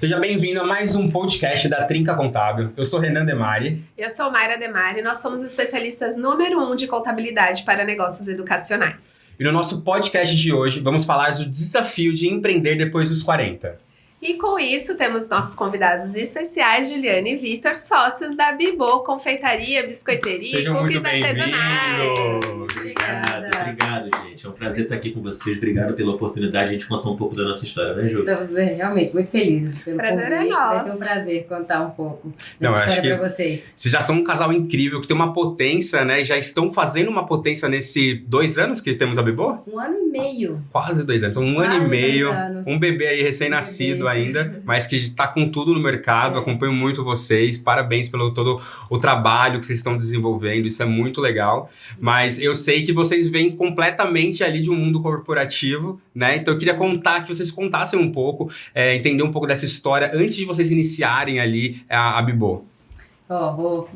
Seja bem-vindo a mais um podcast da Trinca Contábil. Eu sou Renan Demari. Eu sou Mayra Demari e nós somos especialistas número 1 de contabilidade para negócios educacionais. E no nosso podcast de hoje, vamos falar do desafio de empreender depois dos 40. E com isso, temos nossos convidados especiais, Juliane e Vitor, sócios da Bibo, confeitaria, biscoiteria e cookies artesanais. Obrigado, gente. É um prazer estar aqui com vocês. Obrigado pela oportunidade de a gente contar um pouco da nossa história, né, Ju? Estamos realmente muito felizes pelo prazer convite. É nosso. Vai ser um prazer contar um pouco Não, dessa acho história que para vocês. Vocês já são um casal incrível, que tem uma potência, né? Já estão fazendo uma potência nesse 2 anos que temos a Bibo? 1 ano e meio. Quase 2 anos. Então, um ano e Quase meio. 2 anos. Um bebê aí recém-nascido ainda, mas que está com tudo no mercado. Acompanho muito vocês. Parabéns pelo todo o trabalho que vocês estão desenvolvendo. Isso é muito legal. Mas eu sei que vocês vêm completamente ali de um mundo corporativo, né? Então eu queria que vocês contassem um pouco, entender um pouco dessa história antes de vocês iniciarem ali a Bibo.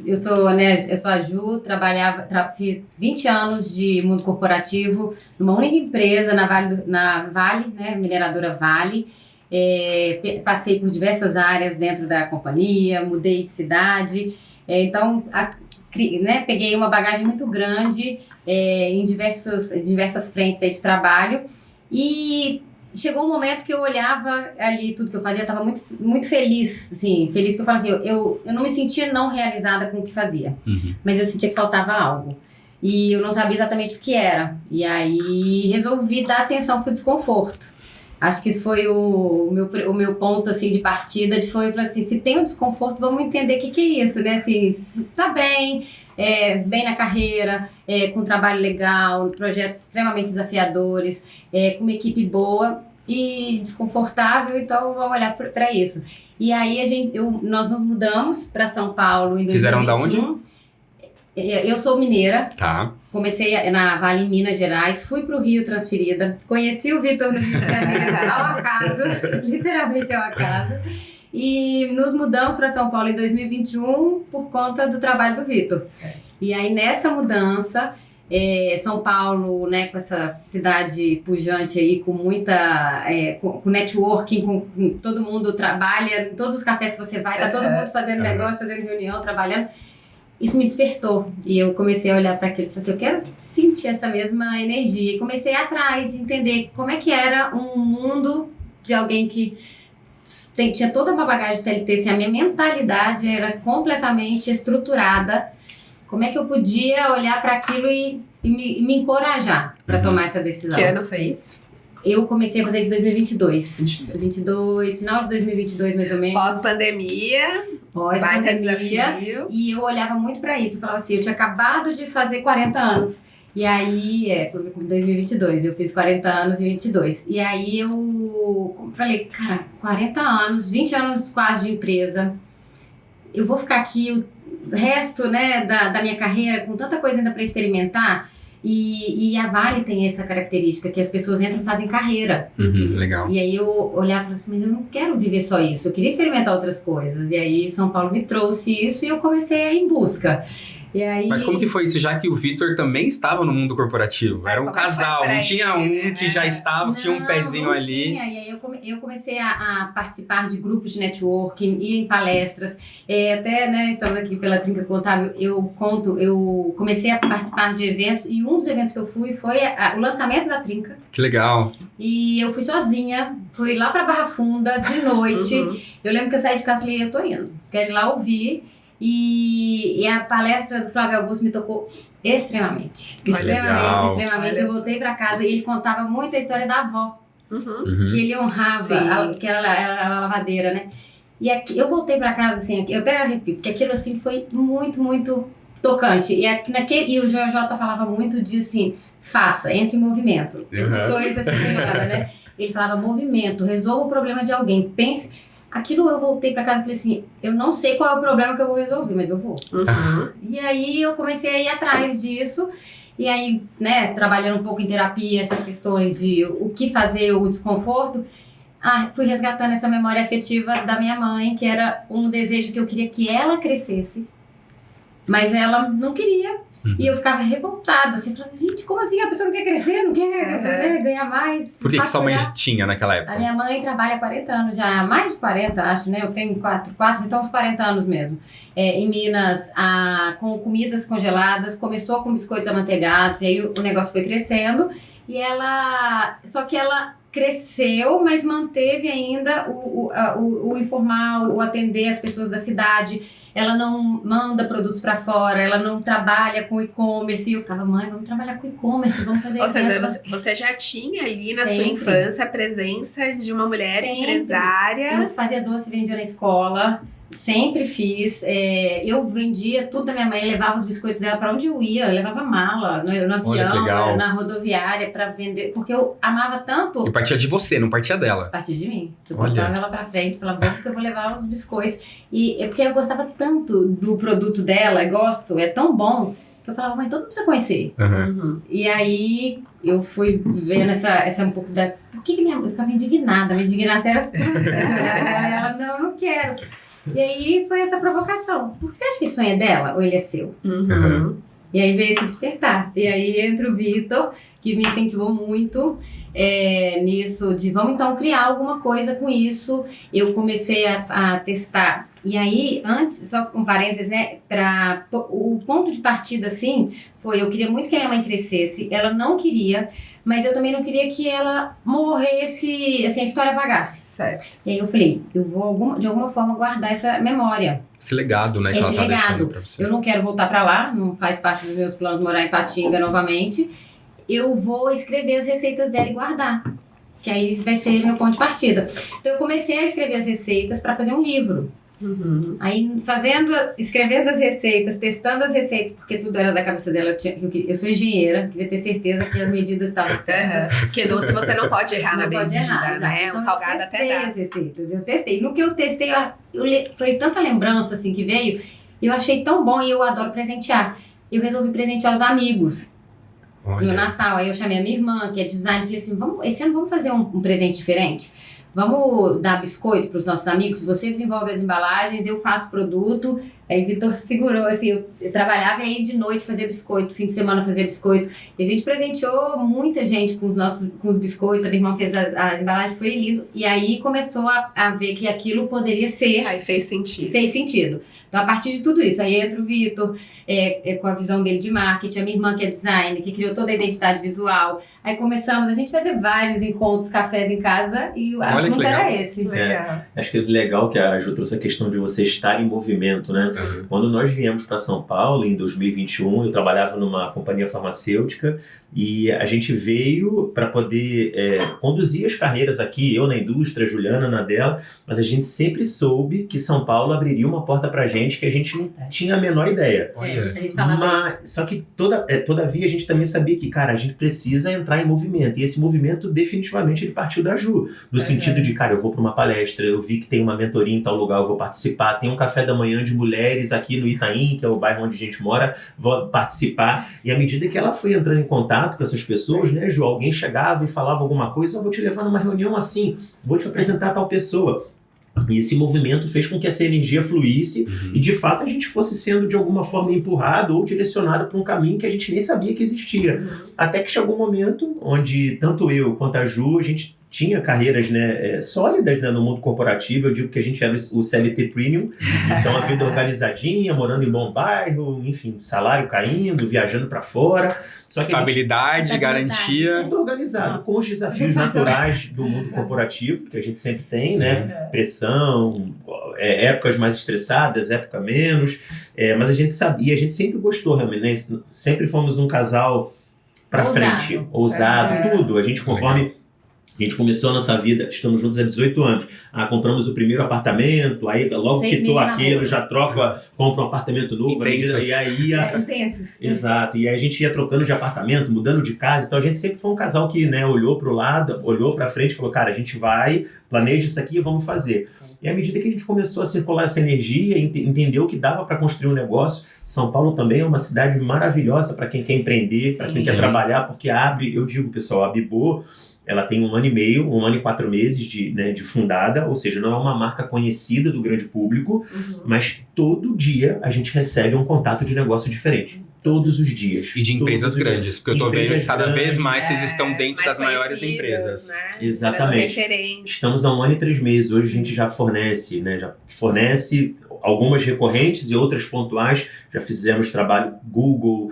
Eu sou a Ju, fiz 20 anos de mundo corporativo numa única empresa na Vale, né, mineradora Vale. Passei por diversas áreas dentro da companhia, mudei de cidade, então peguei uma bagagem muito grande em diversas frentes aí de trabalho e chegou um momento que eu olhava ali tudo que eu fazia, estava muito, muito feliz, assim, feliz que eu falava assim, eu não me sentia não realizada com o que fazia, mas eu sentia que faltava algo. E eu não sabia exatamente o que era. E aí resolvi dar atenção pro desconforto. Acho que isso foi o meu ponto assim, de partida, falei assim, se tem um desconforto, vamos entender o que é isso, né? Assim, tá bem, bem na carreira, com um trabalho legal, projetos extremamente desafiadores, com uma equipe boa e desconfortável, então vamos olhar para isso. E aí nós nos mudamos para São Paulo em 2021. Fizeram da onde? Eu sou mineira, Tá. Comecei na Vale, em Minas Gerais, fui para o Rio transferida, conheci o Vitor no Rio de Janeiro ao acaso, literalmente ao acaso, e nos mudamos para São Paulo em 2021 por conta do trabalho do Vitor. E aí nessa mudança, São Paulo, né, com essa cidade pujante aí, com muita com networking, com todo mundo trabalha, em todos os cafés que você vai, tá todo mundo fazendo negócio, fazendo reunião, trabalhando. Isso me despertou e eu comecei a olhar para aquilo e falei assim, eu quero sentir essa mesma energia. E comecei atrás de entender como é que era um mundo de alguém que tinha toda uma bagagem CLT, assim, a minha mentalidade era completamente estruturada. Como é que eu podia olhar para aquilo e me encorajar para tomar essa decisão? Que ano foi isso? Eu comecei a fazer isso em 2022. Final de 2022, mais ou menos. Pós-pandemia. Desafio. E eu olhava muito pra isso. Eu falava assim, eu tinha acabado de fazer 40 anos. E aí, em 2022, eu fiz 40 anos e 22. E aí eu falei, cara, 40 anos, 20 anos quase de empresa. Eu vou ficar aqui o resto, né, da minha carreira com tanta coisa ainda pra experimentar. E a Vale tem essa característica, que as pessoas entram e fazem carreira. Legal. E aí eu olhava e falava assim, mas eu não quero viver só isso, eu queria experimentar outras coisas. E aí São Paulo me trouxe isso e eu comecei a ir em busca. E aí... Mas como que foi isso, já que o Vitor também estava no mundo corporativo? Era um casal, não tinha um que já estava, tinha um pezinho ali. Tinha. E aí eu comecei a participar de grupos de networking, ir em palestras, até, né, estamos aqui pela Trinca Contábil, eu comecei a participar de eventos, e um dos eventos que eu fui foi o lançamento da Trinca. Que legal. E eu fui sozinha, fui lá pra Barra Funda, de noite. Eu lembro que eu saí de casa e falei, eu tô indo, quero ir lá ouvir. E a palestra do Flávio Augusto me tocou extremamente. Extremamente. Eu voltei pra casa e ele contava muito a história da avó. Que ele honrava, que ela era lavadeira, né? E eu voltei pra casa, assim, eu até arrepio, porque aquilo, assim, foi muito, muito tocante. E o JJ falava muito de, assim, faça, entre em movimento. Dois essa semana, né? Ele falava movimento, resolva o problema de alguém, pense... Aquilo eu voltei pra casa e falei assim, eu não sei qual é o problema que eu vou resolver, mas eu vou. E aí eu comecei a ir atrás disso, e aí, né, trabalhando um pouco em terapia, essas questões de o que fazer, o desconforto, fui resgatando essa memória afetiva da minha mãe, que era um desejo que eu queria que ela crescesse Mas ela não queria. E eu ficava revoltada, assim, falando, gente, como assim? A pessoa não quer crescer, não quer né, ganhar mais? Por que sua mãe tinha naquela época? A minha mãe trabalha há 40 anos já, mais de 40, acho, né? Eu tenho 4, então uns 40 anos mesmo. Em Minas, com comidas congeladas, começou com biscoitos amanteigados, e aí o negócio foi crescendo. Só que ela cresceu, mas manteve ainda o informal, o atender as pessoas da cidade. Ela não manda produtos para fora, ela não trabalha com e-commerce. E eu ficava, mãe, vamos trabalhar com e-commerce, vamos fazer isso. Ou seja, você já tinha ali na sua infância a presença de uma mulher empresária. Eu fazia doce e vendia na escola. Sempre fiz. Eu vendia tudo da minha mãe, levava os biscoitos dela para onde eu ia, eu levava mala no avião, na rodoviária para vender, porque eu amava tanto. E partia de você, não partia dela? Partia de mim. Eu botava ela para frente, falava, vamos que eu vou levar os biscoitos. E porque eu gostava tanto do produto dela, é tão bom, que eu falava, mãe, todo mundo precisa conhecer. E aí eu fui vendo essa um pouco da. Por que eu ficava indignada? Minha indignação era. Ela, não quero. E aí foi essa provocação. Por que você acha que isso é dela ou ele é seu? E aí veio esse despertar. E aí entra o Vitor, que me incentivou muito nisso, de vamos então criar alguma coisa com isso. Eu comecei a testar. E aí, antes, só um parênteses, né? O ponto de partida, assim, foi: eu queria muito que a minha mãe crescesse, ela não queria, mas eu também não queria que ela morresse, assim, a história apagasse. Certo. E aí eu falei: eu vou, de alguma forma, guardar essa memória. Esse legado, né? Que ela tá deixando pra você. Eu não quero voltar pra lá, não faz parte dos meus planos morar em Patinga novamente. Eu vou escrever as receitas dela e guardar. Que aí vai ser meu ponto de partida. Então eu comecei a escrever as receitas para fazer um livro. Aí escrevendo as receitas, testando as receitas, porque tudo era da cabeça dela. Eu sou engenheira, queria ter certeza que as medidas estavam certas. Porque doce você não pode errar na medida, né? Então, um salgado até dá. As receitas, eu testei. No que eu testei, foi tanta lembrança assim que veio, eu achei tão bom e eu adoro presentear. Eu resolvi presentear os amigos. No Natal, aí eu chamei a minha irmã, que é design, e falei assim, esse ano vamos fazer um presente diferente? Vamos dar biscoito para os nossos amigos? Você desenvolve as embalagens, eu faço produto. Aí Vitor segurou, assim, eu trabalhava aí de noite fazia biscoito, fim de semana fazia biscoito. E a gente presenteou muita gente com os biscoitos, a minha irmã fez as embalagens, foi lindo. E aí começou a ver que aquilo poderia ser... Aí fez sentido. Fez sentido. Então, a partir de tudo isso, aí entra o Vitor, com a visão dele de marketing, a minha irmã que é design, que criou toda a identidade visual. Aí começamos a gente fazer vários encontros, cafés em casa, e o assunto era esse. Legal. Acho que é legal que a Ju trouxe a questão de você estar em movimento, né? Quando nós viemos para São Paulo, em 2021, eu trabalhava numa companhia farmacêutica e a gente veio para poder conduzir as carreiras aqui, eu na indústria, a Juliana na dela, mas a gente sempre soube que São Paulo abriria uma porta para a gente que a gente não tinha a menor ideia. A gente falava isso. Só que todavia a gente também sabia que, cara, a gente precisa entrar em movimento. E esse movimento definitivamente ele partiu da Ju. No sentido de, cara, eu vou para uma palestra, eu vi que tem uma mentoria em tal lugar, eu vou participar. Tem um café da manhã de mulheres aqui no Itaim, que é o bairro onde a gente mora, vou participar. E à medida que ela foi entrando em contato com essas pessoas, né, Ju, alguém chegava e falava alguma coisa, eu vou te levar numa reunião assim, vou te apresentar tal pessoa. E esse movimento fez com que essa energia fluísse e, de fato, a gente fosse sendo, de alguma forma, empurrado ou direcionado para um caminho que a gente nem sabia que existia. Até que chegou um momento onde, tanto eu quanto a Ju, a gente tinha carreiras, né, sólidas, né, no mundo corporativo. Eu digo que a gente era o CLT Premium, então a vida organizadinha, morando em bom bairro, enfim, salário caindo, viajando para fora. Só que estabilidade, garantia. Tudo organizado, com os desafios naturais do mundo corporativo, que a gente sempre tem, né? Pressão, épocas mais estressadas, época menos. Mas a gente sabia, a gente sempre gostou, realmente, né? Sempre fomos um casal para frente, ousado, tudo. A gente, conforme a gente começou a nossa vida, estamos juntos há 18 anos. Compramos o primeiro apartamento, aí logo quitou aquilo, já troca, compra um apartamento novo. E aí intensos. Exato. E aí a gente ia trocando de apartamento, mudando de casa. Então a gente sempre foi um casal que, né, olhou para o lado, olhou para frente e falou, cara, a gente vai, planeja isso aqui e vamos fazer. E à medida que a gente começou a circular essa energia, entendeu que dava para construir um negócio. São Paulo também é uma cidade maravilhosa para quem quer empreender, para quem quer trabalhar, porque abre, eu digo, pessoal, a Bibô, ela tem 1 ano e meio, 1 ano e 4 meses de fundada, ou seja, não é uma marca conhecida do grande público, mas todo dia a gente recebe um contato de negócio diferente. Todos os dias. E de empresas grandes, porque eu tô vendo que cada vez mais vocês estão dentro das maiores empresas. Né? Exatamente. Estamos há 1 ano e 3 meses. Hoje a gente já fornece, algumas recorrentes e outras pontuais. Já fizemos trabalho Google,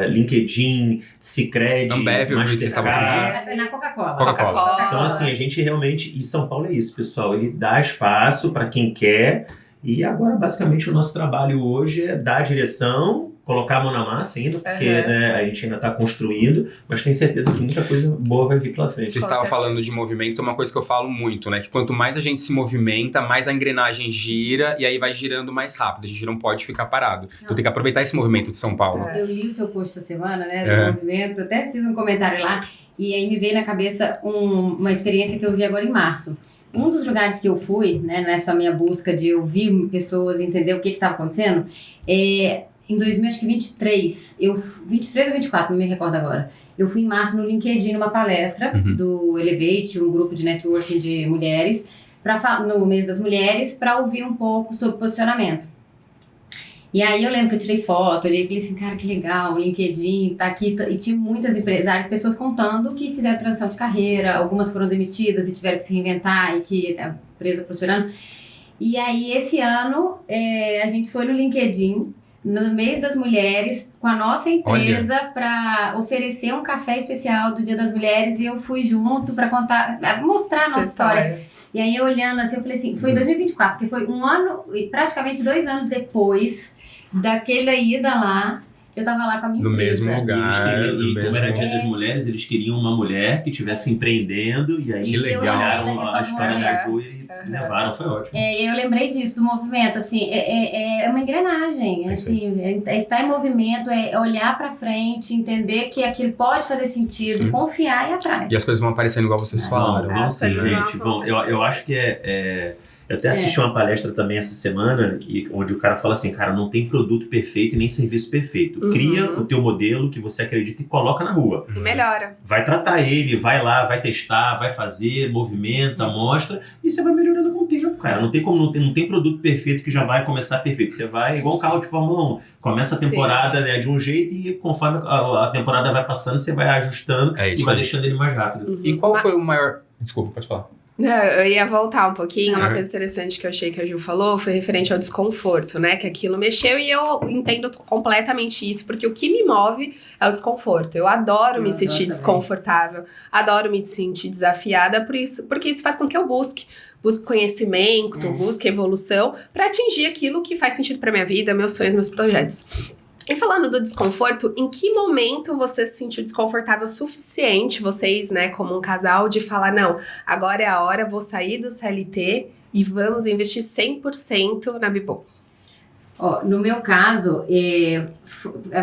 LinkedIn, Sicredi, Mastercard. Na Coca-Cola. Então assim, a gente realmente... E São Paulo é isso, pessoal. Ele dá espaço para quem quer. E agora, basicamente, o nosso trabalho hoje é dar a direção, colocar a mão na massa ainda, porque a gente ainda está construindo, mas tenho certeza que muita coisa boa vai vir pela frente. Você estava falando de movimento, é uma coisa que eu falo muito, né? Que quanto mais a gente se movimenta, mais a engrenagem gira e aí vai girando mais rápido. A gente não pode ficar parado. Então tem que aproveitar esse movimento de São Paulo. Eu li o seu post essa semana, né? Do movimento, até fiz um comentário lá e aí me veio na cabeça uma experiência que eu vi agora em março. Um dos lugares que eu fui, né, nessa minha busca de ouvir pessoas, entender o que estava acontecendo, em 2023, 23 ou 24, não me recordo agora, eu fui em março no LinkedIn, numa palestra do Elevate, um grupo de networking de mulheres, no mês das mulheres, para ouvir um pouco sobre posicionamento. E aí eu lembro que eu tirei foto, olhei e falei assim, cara, que legal, o LinkedIn tá aqui, e tinha muitas empresárias, pessoas contando que fizeram transição de carreira, algumas foram demitidas e tiveram que se reinventar e que a empresa prosperando. E aí esse ano a gente foi no LinkedIn, no mês das mulheres, com a nossa empresa para oferecer um café especial do Dia das Mulheres e eu fui junto para contar, mostrar a nossa história. E aí olhando assim, eu falei assim, foi em 2024, porque foi 1 ano, praticamente 2 anos depois daquela ida lá, eu tava lá com a minha empresa. No mesmo lugar. Como era Dia das Mulheres, eles queriam uma mulher que estivesse empreendendo e aí olharam a história da Ju e levaram, foi ótimo. Eu lembrei disso, do movimento, assim, é uma engrenagem, assim, estar em movimento, é olhar pra frente, entender que aquilo pode fazer sentido, confiar e ir atrás. E as coisas vão aparecendo igual vocês falaram. Gente, eu acho que eu até assisti uma palestra também essa semana, onde o cara fala assim, cara, não tem produto perfeito e nem serviço perfeito. Cria o teu modelo que você acredita e coloca na rua. E melhora. Vai tratar ele, vai lá, vai testar, vai fazer, movimenta, mostra, e você vai melhorando com o tempo, cara. Não tem produto perfeito que já vai começar perfeito. Você vai, igual o carro de Fórmula 1, começa a temporada de um jeito e conforme a temporada vai passando, você vai ajustando e vai deixando ele mais rápido. E qual foi o maior... Desculpa, pode falar. Não, eu ia voltar um pouquinho. Uma coisa interessante que eu achei que a Ju falou foi referente ao desconforto, né? Que aquilo mexeu e eu entendo completamente isso, porque o que me move é o desconforto. Eu adoro me sentir desconfortável, adoro me sentir desafiada porque isso faz com que eu busque conhecimento, busque evolução para atingir aquilo que faz sentido para minha vida, meus sonhos, meus projetos. E falando do desconforto, em que momento você se sentiu desconfortável o suficiente, vocês, né, como um casal, de falar, não, agora é a hora, vou sair do CLT e vamos investir 100% na Bibo? No meu caso,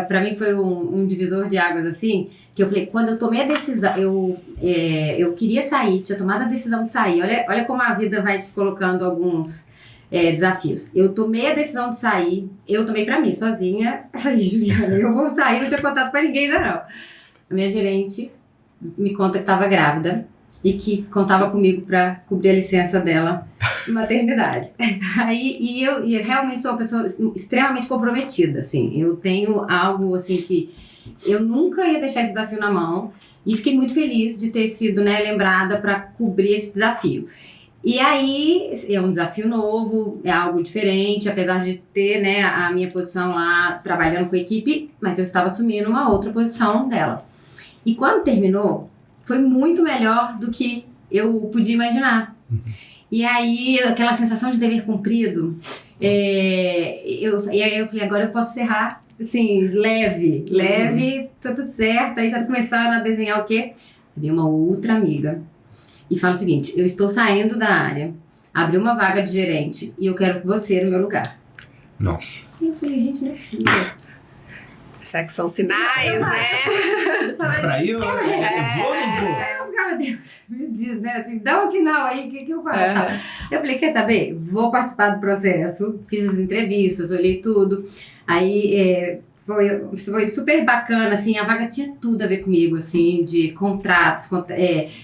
para mim foi um divisor de águas, assim, que eu falei, quando eu tomei a decisão, eu queria sair, tinha tomado a decisão de sair, olha como a vida vai te colocando alguns... desafios. Eu tomei a decisão de sair, eu tomei pra mim, sozinha. Eu falei, Juliana, eu vou sair, não tinha contato pra ninguém ainda não. A minha gerente me conta que tava grávida e que contava comigo pra cobrir a licença dela de maternidade. E eu realmente sou uma pessoa extremamente comprometida, assim. Eu tenho algo, assim, que eu nunca ia deixar esse desafio na mão e fiquei muito feliz de ter sido, né, lembrada pra cobrir esse desafio. E aí, é um desafio novo, é algo diferente, apesar de ter, né, a minha posição lá, trabalhando com a equipe, mas eu estava assumindo uma outra posição dela. E quando terminou, foi muito melhor do que eu podia imaginar. E aí, aquela sensação de dever cumprido, e aí eu falei, agora eu posso encerrar, assim, leve, tá tudo certo. Aí já começaram a desenhar o quê? Havia uma outra amiga. E fala o seguinte, eu estou saindo da área, abri uma vaga de gerente e eu quero você no meu lugar. Nossa. E eu falei, gente, não é possível. Será que são sinais, né? Pra eu vou ou não vou? Meu Deus, me diz, né? Assim, dá um sinal aí, o que eu faço? Eu falei, quer saber? Vou participar do processo, fiz as entrevistas, olhei tudo. Aí Foi super bacana, assim, a vaga tinha tudo a ver comigo, assim, de contratos,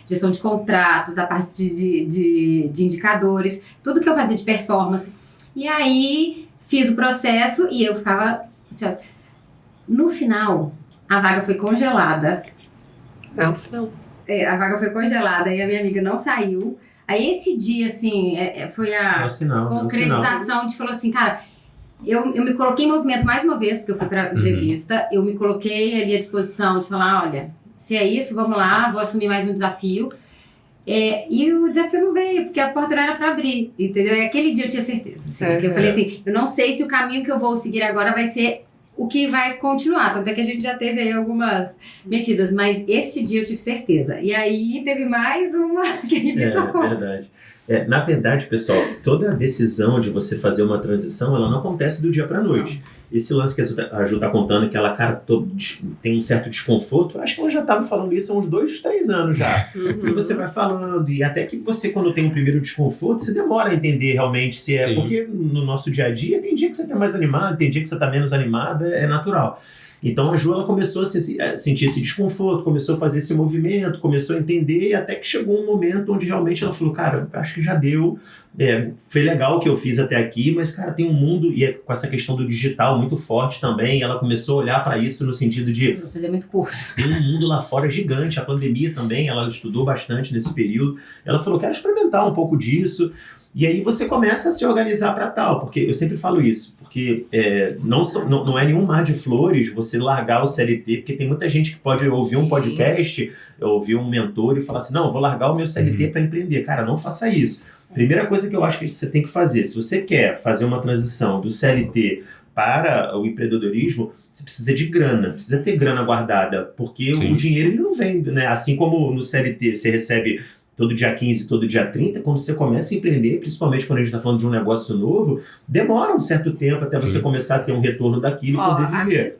gestão de contratos, a parte de indicadores, tudo que eu fazia de performance. E aí, fiz o processo e eu ficava ansiosa. No final, a vaga foi congelada. Não. A vaga foi congelada e a minha amiga não saiu. Aí, esse dia, assim, foi a concretização de, falou assim, cara... Eu me coloquei em movimento mais uma vez, porque eu fui para entrevista, eu me coloquei ali à disposição de falar, olha, se é isso, vamos lá, vou assumir mais um desafio. E o desafio não veio, porque a porta não era para abrir, entendeu? E aquele dia eu tinha certeza. Assim, eu falei assim, eu não sei se o caminho que eu vou seguir agora vai ser o que vai continuar. Tanto é que a gente já teve aí algumas mexidas, mas este dia eu tive certeza. E aí teve mais uma que me tocou. É verdade. Na verdade, pessoal, toda a decisão de você fazer uma transição, ela não acontece do dia para a noite. Esse lance que a Ju tá contando, que ela, cara, tem um certo desconforto, eu acho que ela já estava falando isso há uns 2, 3 anos já. E você vai falando, e até que você, quando tem um primeiro desconforto, você demora a entender realmente se é... Sim. Porque no nosso dia a dia, tem dia que você tá mais animado, tem dia que você tá menos animado, é natural. Então a Ju, ela começou a sentir esse desconforto, começou a fazer esse movimento, começou a entender, até que chegou um momento onde realmente ela falou, cara, acho que já deu, foi legal o que eu fiz até aqui, mas, cara, tem um mundo, e com essa questão do digital muito forte também, ela começou a olhar para isso no sentido de... Vou fazer muito curso. Tem um mundo lá fora gigante, a pandemia também, ela estudou bastante nesse período, ela falou, quero experimentar um pouco disso. E aí você começa a se organizar para tal, porque eu sempre falo isso, porque não é nenhum mar de flores você largar o CLT, porque tem muita gente que pode ouvir um podcast, ouvir um mentor e falar assim, não, eu vou largar o meu CLT para empreender. Cara, não faça isso. Primeira coisa que eu acho que você tem que fazer, se você quer fazer uma transição do CLT para o empreendedorismo, você precisa de grana, precisa ter grana guardada, porque o dinheiro ele não vem, né? Assim como no CLT você recebe todo dia 15, todo dia 30, quando você começa a empreender, principalmente quando a gente está falando de um negócio novo, demora um certo tempo até você começar a ter um retorno daquilo e poder viver.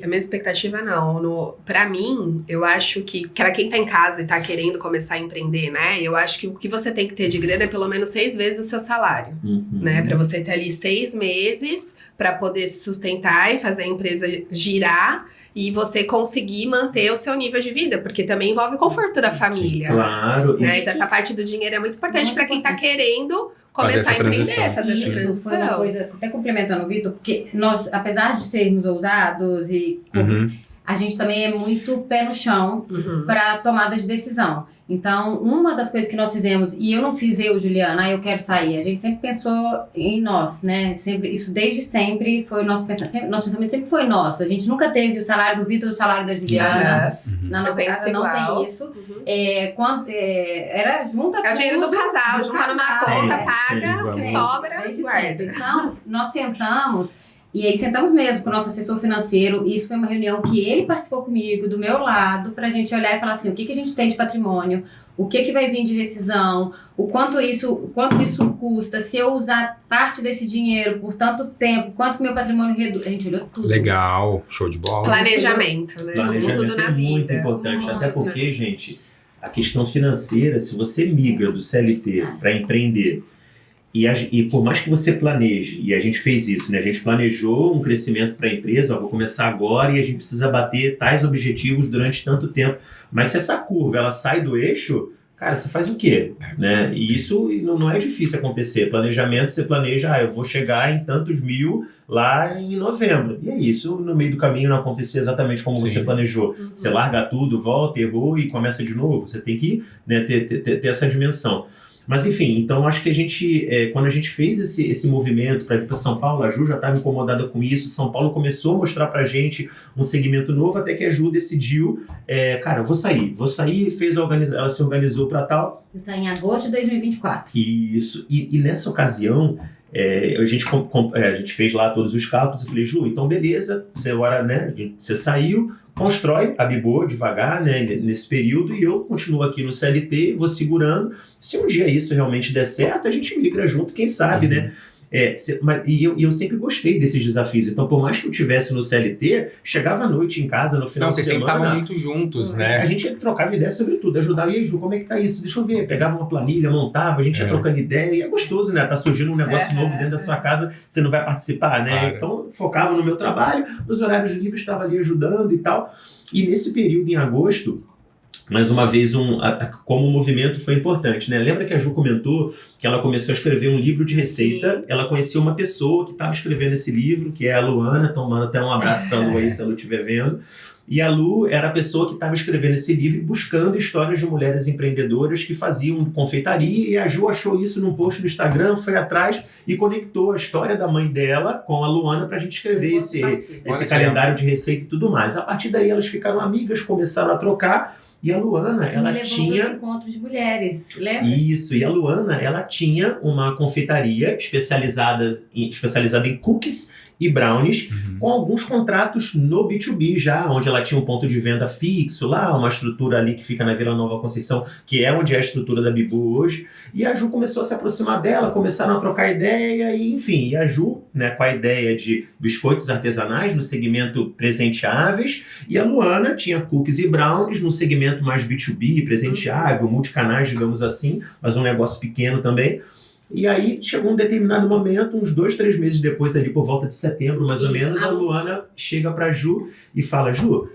A minha expectativa não. Pra mim, eu acho que pra quem tá em casa e tá querendo começar a empreender, né? Eu acho que o que você tem que ter de grana é pelo menos 6 vezes o seu salário, né? Pra você ter ali 6 meses pra poder se sustentar e fazer a empresa girar. E você conseguir manter o seu nível de vida, porque também envolve o conforto da família. Claro. Né? Então essa parte do dinheiro é muito importante para quem está querendo começar a empreender, fazer essa transição. Foi uma coisa, até complementando o Vitor, porque nós, apesar de sermos ousados, a gente também é muito pé no chão para tomada de decisão. Então, uma das coisas que nós fizemos, e eu não fiz Juliana, eu quero sair, a gente sempre pensou em nós, né? Sempre, isso desde sempre foi o nosso pensamento. Nosso pensamento sempre foi nosso. A gente nunca teve o salário do Vitor e o salário da Juliana. Na nossa casa não tem isso. Era junta tudo. É o dinheiro do casal, juntar numa conta, paga, o que sobra, desde guarda. sempre. Então, nós sentamos. E aí sentamos mesmo com o nosso assessor financeiro, isso foi uma reunião que ele participou comigo, do meu lado, pra gente olhar e falar assim, o que a gente tem de patrimônio, o que vai vir de rescisão, o quanto isso custa, se eu usar parte desse dinheiro por tanto tempo, quanto meu patrimônio reduz, a gente olhou tudo. Legal, show de bola. Planejamento, né? Planejamento tudo na é vida. muito importante, até porque, gente, a questão financeira, se você migra do CLT para empreender, e por mais que você planeje, e a gente fez isso, né? A gente planejou um crescimento para a empresa, vou começar agora e a gente precisa bater tais objetivos durante tanto tempo. Mas se essa curva ela sai do eixo, cara, você faz o quê? Né? E isso não é difícil acontecer. Planejamento, você planeja, eu vou chegar em tantos mil lá em novembro. E é isso, no meio do caminho não acontecer exatamente como você planejou. Você larga tudo, volta, errou e começa de novo. Você tem que, né, ter essa dimensão. Mas enfim, então acho que a gente, quando a gente fez esse movimento para vir para São Paulo, a Ju já estava incomodada com isso, São Paulo começou a mostrar para a gente um segmento novo, até que a Ju decidiu, cara, vou sair, ela se organizou para tal. Eu saí em agosto de 2024. Isso, e nessa ocasião, a gente fez lá todos os cálculos, eu falei, Ju, então beleza, você agora, né, você saiu, constrói a Bibô devagar, né, nesse período, e eu continuo aqui no CLT, vou segurando. Se um dia isso realmente der certo, a gente migra junto, quem sabe, né? eu sempre gostei desses desafios. Então, por mais que eu tivesse no CLT, chegava à noite em casa, no final de vocês semana... sempre estavam muito juntos, né? A gente trocava ideia sobre tudo, ajudava. E aí, Ju, como é que tá isso? Deixa eu ver. Pegava uma planilha, montava, a gente ia trocando ideia. E é gostoso, né? Tá surgindo um negócio novo dentro da sua casa, você não vai participar, né? Claro. Então, focava no meu trabalho, nos horários livres, estava ali ajudando e tal. E nesse período, em agosto... Mais uma vez, como o movimento foi importante, né? Lembra que a Ju comentou que ela começou a escrever um livro de receita? Ela conheceu uma pessoa que estava escrevendo esse livro, que é a Luana. Então, manda até um abraço para a Lu aí, se a Lu estiver vendo. E a Lu era a pessoa que estava escrevendo esse livro, buscando histórias de mulheres empreendedoras que faziam confeitaria. E a Ju achou isso num post no Instagram, foi atrás e conectou a história da mãe dela com a Luana para a gente escrever esse calendário de receita e tudo mais. A partir daí, elas ficaram amigas, começaram a trocar. E a Luana, ela tinha... Me encontros de mulheres, lembra? Isso, e a Luana, ela tinha uma confeitaria especializada em cookies e brownies, com alguns contratos no B2B já, onde ela tinha um ponto de venda fixo lá, uma estrutura ali que fica na Vila Nova Conceição, que é onde é a estrutura da Bibu hoje. E a Ju começou a se aproximar dela, começaram a trocar ideia, e enfim, e a Ju, né, com a ideia de biscoitos artesanais no segmento presenteáveis, e a Luana tinha cookies e brownies no segmento mais B2B, presenteável, multicanais, digamos assim, mas um negócio pequeno também. E aí chegou um determinado momento, uns 2, 3 meses depois, ali por volta de setembro, mais ou menos, a Luana chega pra Ju e fala: Ju,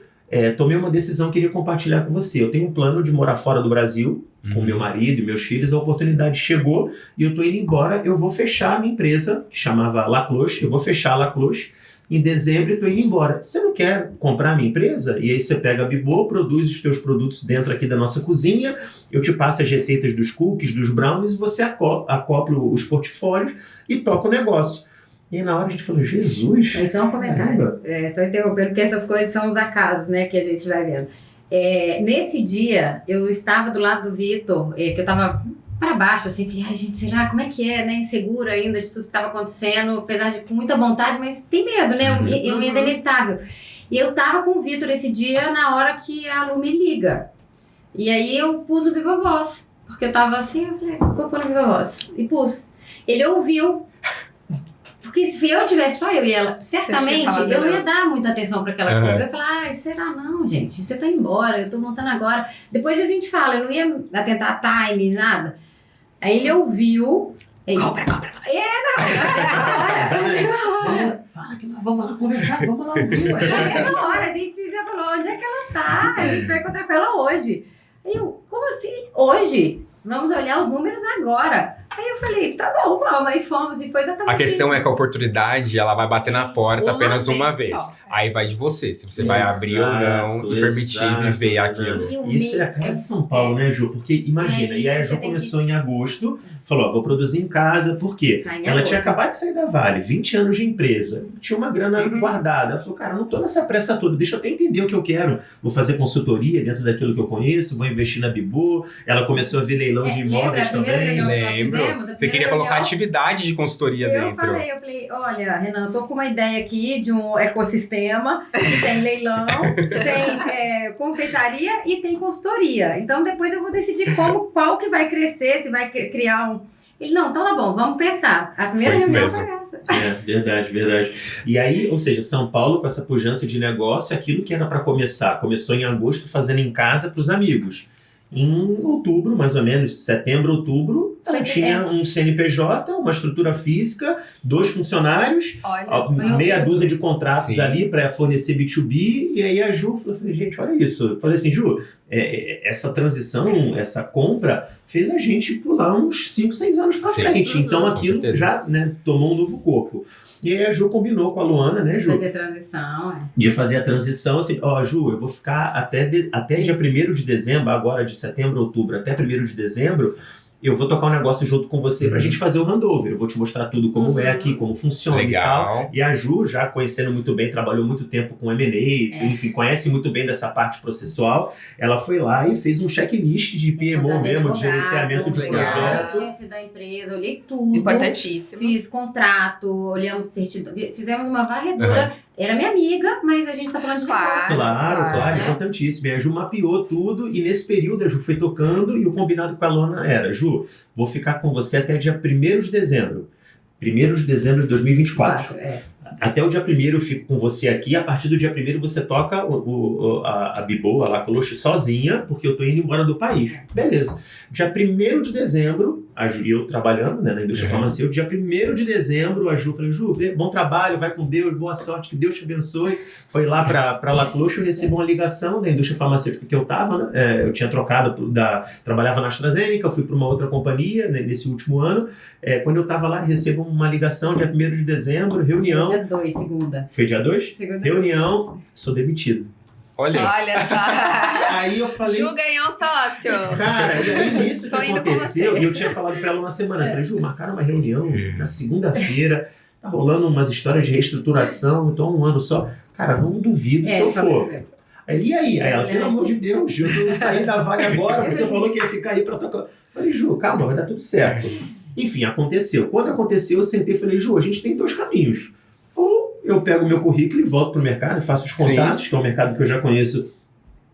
tomei uma decisão, queria compartilhar com você. Eu tenho um plano de morar fora do Brasil, com meu marido e meus filhos. A oportunidade chegou e eu tô indo embora. Eu vou fechar a minha empresa, que chamava La Cloche. Eu vou fechar a La Cloche em dezembro e tô indo embora. Você não quer comprar a minha empresa? E aí você pega a Bibo, produz os teus produtos dentro aqui da nossa cozinha, eu te passo as receitas dos cookies, dos brownies, você acopla os portfólios e toca o negócio. E aí, na hora a gente falou: Jesus! Mas só um comentário, só interrompendo, porque essas coisas são os acasos, né, que a gente vai vendo. Nesse dia, eu estava do lado do Vitor, que eu estava para baixo, assim, falei: ai, gente, será? Como é que é, né? Insegura ainda de tudo que estava acontecendo, apesar de com muita vontade, mas tem medo, né? O medo é inevitável. E eu tava com o Vitor esse dia na hora que a Lu me liga. E aí eu pus o Viva Voz, porque eu tava assim, eu falei: vou pôr no Viva Voz. E pus. Ele ouviu. Porque se eu tivesse só eu e ela, certamente eu não ia dar muita atenção para aquela coisa. Eu ia falar: ai, será não, gente? Você tá embora, eu tô montando agora. Depois a gente fala, eu não ia atentar time, nada. Aí ele ouviu. Compra. Fala que nós vamos lá conversar, vamos lá ouvir. Naquela hora a gente já falou: onde é que ela tá? A gente vai encontrar com ela hoje. Aí eu: como assim? Hoje? Vamos olhar os números agora. Aí eu falei: tá bom, vamos. Aí fomos e foi exatamente A questão isso. É que a oportunidade, ela vai bater na porta apenas uma vez. Aí vai de você, se você vai abrir ou não e permitir viver aquilo. Isso é a cara de São Paulo, né, Ju? Porque imagina, e aí a Ju começou em agosto, falou: vou produzir em casa, por quê? Ela tinha acabado de sair da Vale, 20 anos de empresa, tinha uma grana guardada. Ela falou: cara, não tô nessa pressa toda, deixa eu até entender o que eu quero. Vou fazer consultoria dentro daquilo que eu conheço, vou investir na Bibu. Ela começou a ver leilão de imóveis também. Lembro. Você queria colocar atividade de consultoria dentro. Eu falei: olha, Renan, eu tô com uma ideia aqui de um ecossistema que tem leilão, tem confeitaria e tem consultoria. Então depois eu vou decidir qual que vai crescer, se vai criar um... Ele: não, então tá bom, vamos pensar. A primeira reunião foi essa. Verdade. E aí, ou seja, São Paulo com essa pujança de negócio, aquilo que era para começar, começou em agosto fazendo em casa para os amigos. Em outubro, mais ou menos, setembro, outubro, ela tinha um CNPJ, uma estrutura física, 2 funcionários, meia dúzia de contratos ali para fornecer B2B. E aí a Ju falou: gente, olha isso. Eu falei assim: Ju, essa transição, essa compra, fez a gente pular uns 5, 6 anos para frente. Então aquilo já, né, tomou um novo corpo. E aí a Ju combinou com a Luana, né, Ju? Fazer transição, De fazer a transição, assim: Ju, eu vou ficar até dia 1º de dezembro, agora de setembro, outubro, até 1º de dezembro, eu vou tocar um negócio junto com você pra gente fazer o handover. Eu vou te mostrar tudo como é aqui, como funciona e tal. E a Ju, já conhecendo muito bem, trabalhou muito tempo com M&A, enfim, conhece muito bem dessa parte processual. Ela foi lá e fez um checklist de PMO mesmo, de gerenciamento de projeto. Agência da empresa, olhei tudo. Importantíssimo. Fiz contrato, olhamos certidão, fizemos uma varredura. Era minha amiga, mas a gente tá falando de negócio. Claro, importantíssimo. E a Ju mapeou tudo e nesse período a Ju foi tocando e o combinado com a Luana era: Ju, vou ficar com você até dia 1º de dezembro. 1º de dezembro de 2024. É. Até o dia 1º eu fico com você aqui, a partir do dia 1º você toca a Bibo, a La Coloche, sozinha, porque eu tô indo embora do país. Beleza. Dia 1º de dezembro, eu trabalhando, né, na indústria farmacêutica, dia 1º de dezembro, a Ju falou, Ju, bom trabalho, vai com Deus, boa sorte, que Deus te abençoe. Foi lá pra La Coloche, eu recebo uma ligação da indústria farmacêutica que eu tava, né, eu tinha trocado, trabalhava na AstraZeneca, eu fui para uma outra companhia, né, nesse último ano. Quando eu tava lá, recebo uma ligação, dia 1º de dezembro, reunião. Dia 2, segunda. Foi dia 2? Segunda. Reunião, sou demitido. Olha só. Aí eu falei... Ju ganhou sócio. Cara, e aí nisso que Tô indo com aconteceu, você. e eu tinha falado pra ela uma semana, eu falei, Ju, marcaram uma reunião na segunda-feira, tá rolando umas histórias de reestruturação, então 1 ano só. Cara, não duvido se eu for. Aí, e aí? Aí ela, pelo amor de Deus, Ju, eu tô saindo da vaga agora, você falou que ia ficar aí pra tocar. Eu falei, Ju, calma, vai dar tudo certo. Enfim, aconteceu. Quando aconteceu, eu sentei e falei, Ju, a gente tem 2 caminhos. Ou eu pego o meu currículo e volto pro mercado, faço os contatos, que é um mercado que eu já conheço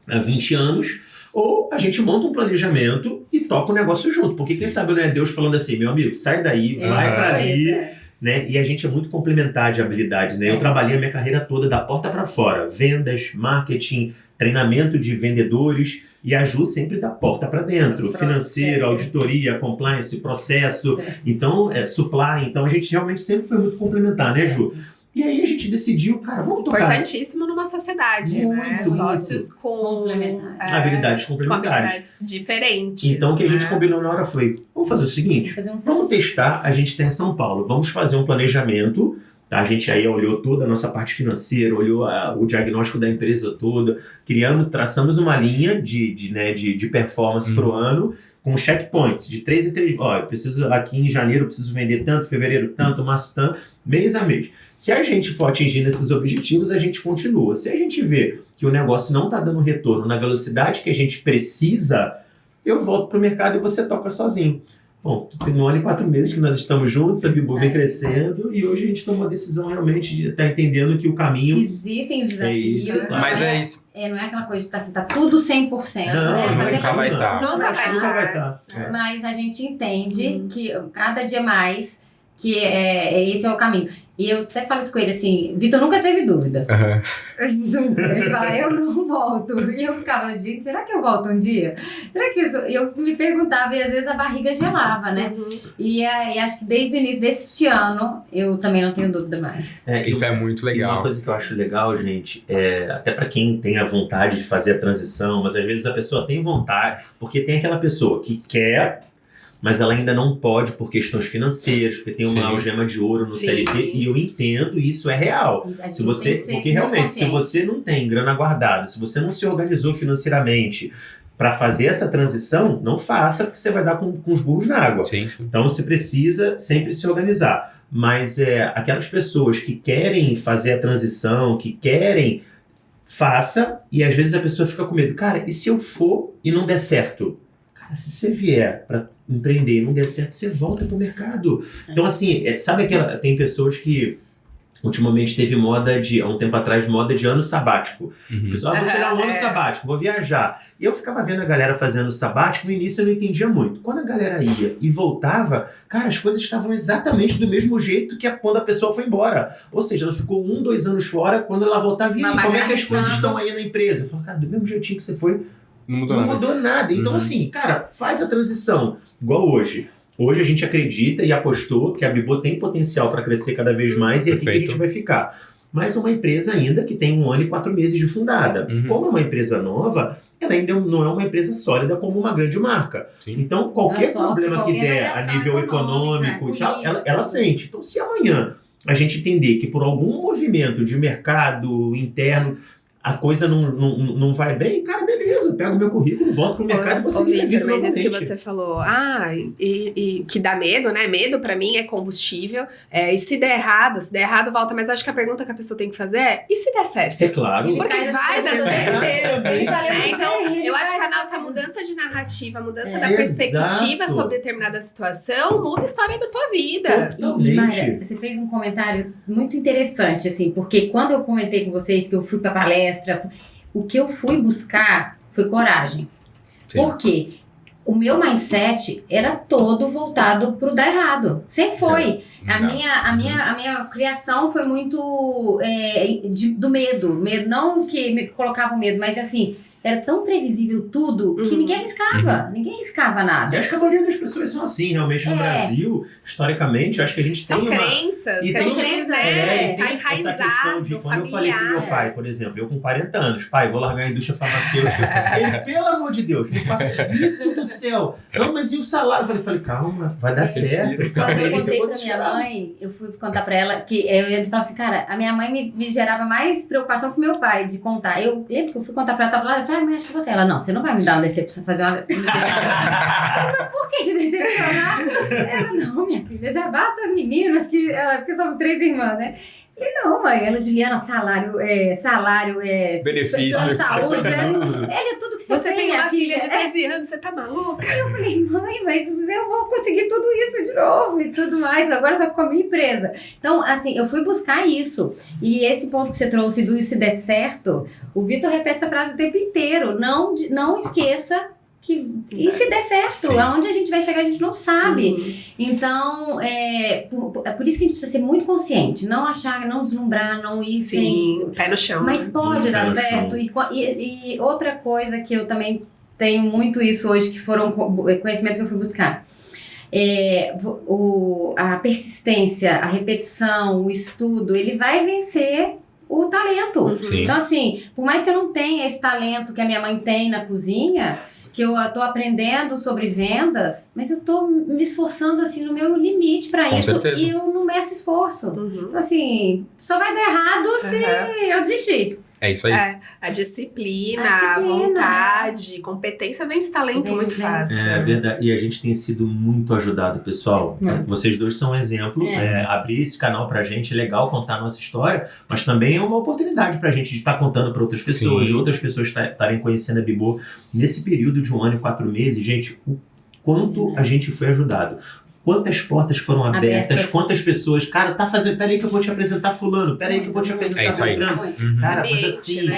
há 20 anos, ou a gente monta um planejamento e toca o negócio junto. Porque quem sabe não é Deus falando assim, meu amigo, sai daí, vai pra ali, né? E a gente é muito complementar de habilidades, né? Eu trabalhei a minha carreira toda da porta para fora, vendas, marketing, treinamento de vendedores, e a Ju sempre da porta para dentro, financeiro, auditoria, compliance, processo, então, supply, então a gente realmente sempre foi muito complementar, né, Ju? E aí a gente decidiu, cara, vamos tocar. Importantíssimo numa sociedade, né? Sócios com habilidades complementares. Diferentes. Então o que a gente combinou na hora foi, vamos fazer o seguinte, vamos testar, a gente está em São Paulo, vamos fazer um planejamento, tá? A gente aí olhou toda a nossa parte financeira, olhou o diagnóstico da empresa toda, traçamos uma linha de performance pro ano, com checkpoints de 3 em 3. Ó, eu preciso aqui em janeiro, eu preciso vender tanto, fevereiro tanto, março tanto, mês a mês. Se a gente for atingindo esses objetivos, a gente continua. Se a gente vê que o negócio não está dando retorno na velocidade que a gente precisa, eu volto pro mercado e você toca sozinho. Bom, tem 1 ano e 4 meses que nós estamos juntos, a Bibo vem crescendo e hoje a gente toma uma decisão realmente de estar entendendo que o caminho... Existem os desafios, mas é isso. Não é aquela coisa de tá tudo 100%. Nunca vai estar. Nunca vai estar. Mas a gente entende que cada dia mais que esse é o caminho. E eu até falo isso com ele assim, Vitor nunca teve dúvida. Ele fala, eu não volto. E eu ficava, gente, será que eu volto um dia? Será que isso... Eu me perguntava e às vezes a barriga gelava, né? E acho que desde o início deste ano, eu também não tenho dúvida mais. Isso é muito legal. E uma coisa que eu acho legal, gente, até pra quem tem a vontade de fazer a transição, mas às vezes a pessoa tem vontade, porque tem aquela pessoa que quer, mas ela ainda não pode por questões financeiras, porque tem uma algema de ouro no CLT, e eu entendo, isso é real. Porque realmente, se você não tem grana guardada, se você não se organizou financeiramente para fazer essa transição, não faça, porque você vai dar com os burros na água. Sim. Então você precisa sempre se organizar. Mas aquelas pessoas que querem fazer a transição, que querem, faça, e às vezes a pessoa fica com medo. Cara, e se eu for e não der certo? Se você vier para empreender e não der certo, você volta pro mercado. Então, assim, sabe tem pessoas que ultimamente teve há um tempo atrás, moda de ano sabático. O pessoal, vou tirar um ano sabático, vou viajar. E eu ficava vendo a galera fazendo sabático, no início eu não entendia muito. Quando a galera ia e voltava, cara, as coisas estavam exatamente do mesmo jeito que quando a pessoa foi embora. Ou seja, ela ficou 1, 2 anos fora, quando ela voltava, e aí, como é que as coisas estão aí na empresa? Eu falo, cara, do mesmo jeitinho que você foi, não mudou nada. Então, assim, cara, faz a transição. Igual hoje. Hoje a gente acredita e apostou que a Bibo tem potencial para crescer cada vez mais e é aqui que a gente vai ficar. Mas é uma empresa ainda que tem 1 ano e 4 meses de fundada. Como é uma empresa nova, ela ainda não é uma empresa sólida como uma grande marca. Sim. Então, qualquer problema que der a nível econômico e tal, ela sente. Então, se amanhã a gente entender que por algum movimento de mercado interno a coisa não vai bem, cara, beleza, pego o meu currículo, volto pro mercado e vou seguir a vida novamente. Mas isso que você falou, e que dá medo, né? Medo pra mim é combustível, e se der errado, volta. Mas eu acho que a pergunta que a pessoa tem que fazer é, e se der certo? É claro. Porque vai dar certo. Então, eu eu acho que a nossa mudança de narrativa, a mudança da perspectiva sobre determinada situação, muda a história da tua vida. E Mayra, você fez um comentário muito interessante, assim, porque quando eu comentei com vocês que eu fui pra palestra, o que eu fui buscar foi coragem. Sim. Por quê? o meu mindset era todo voltado pro dar errado. Sempre foi. A minha criação foi muito do medo. Não que me colocava medo, mas assim, era tão previsível tudo que ninguém arriscava. Ninguém arriscava nada. E acho que a maioria das pessoas são assim, realmente, no Brasil, historicamente, acho que a gente são tem crenças e que a tem gente, e né, tem tá essa questão enraizado, de, quando familiar. eu falei com meu pai, por exemplo, eu com 40 anos, pai, vou largar a indústria farmacêutica. Ele, pelo amor de Deus, não faça Vitor do céu. Não, mas e o salário? Eu falei, calma, vai dar certo. Quando eu contei pra minha mãe, eu fui contar pra ela que eu ia falar assim, cara, a minha mãe me gerava mais preocupação que meu pai de contar. Eu lembro que eu fui contar pra ela, tava lá, eu falei, mãe, acho que você. Ela, não, você não vai me dar uma decepção, fazer uma decepção. Por que te decepcionar? Ela, não, minha filha, já basta as meninas, porque somos 3 irmãs, né? Eu falei, não, mãe, ela, Juliana, salário, benefício, saúde, é tudo que Você tem minha uma filha de 13 anos, você tá maluca? Eu falei, mãe, mas eu vou conseguir tudo isso de novo e tudo mais, agora só com a minha empresa. Então, assim, eu fui buscar isso. E esse ponto que você trouxe do se der certo, o Vitor repete essa frase o tempo inteiro. Não esqueça que... E se der certo? Sim. Aonde a gente vai chegar, a gente não sabe. Então, é por isso que a gente precisa ser muito consciente. Não achar, não deslumbrar, não ir Sim, pé no chão. Mas né? pode dar Pé no certo. E outra coisa que eu também tenho muito isso hoje, que foram conhecimentos que eu fui buscar. A persistência, a repetição, o estudo, ele vai vencer o talento. Sim. Então, assim, por mais que eu não tenha esse talento que a minha mãe tem na cozinha, que eu tô aprendendo sobre vendas, mas eu tô me esforçando, assim, no meu limite para isso. Certeza. E eu não meço esforço. Então, assim, só vai dar errado se eu desistir. É isso aí. A disciplina, a vontade, competência vence talento muito fácil. É verdade. E a gente tem sido muito ajudado, pessoal. Vocês dois são um exemplo. Abrir esse canal pra gente é legal contar a nossa história, mas também é uma oportunidade pra gente de estar contando pra outras pessoas, de outras pessoas estarem conhecendo a Bibô. Nesse período de 1 ano e 4 meses, gente, o quanto a gente foi ajudado. Quantas portas foram abertas, quantas pessoas, cara, tá fazendo, peraí que eu vou te apresentar fulano, peraí que eu vou te apresentar Beltrano. Cara, mas assim,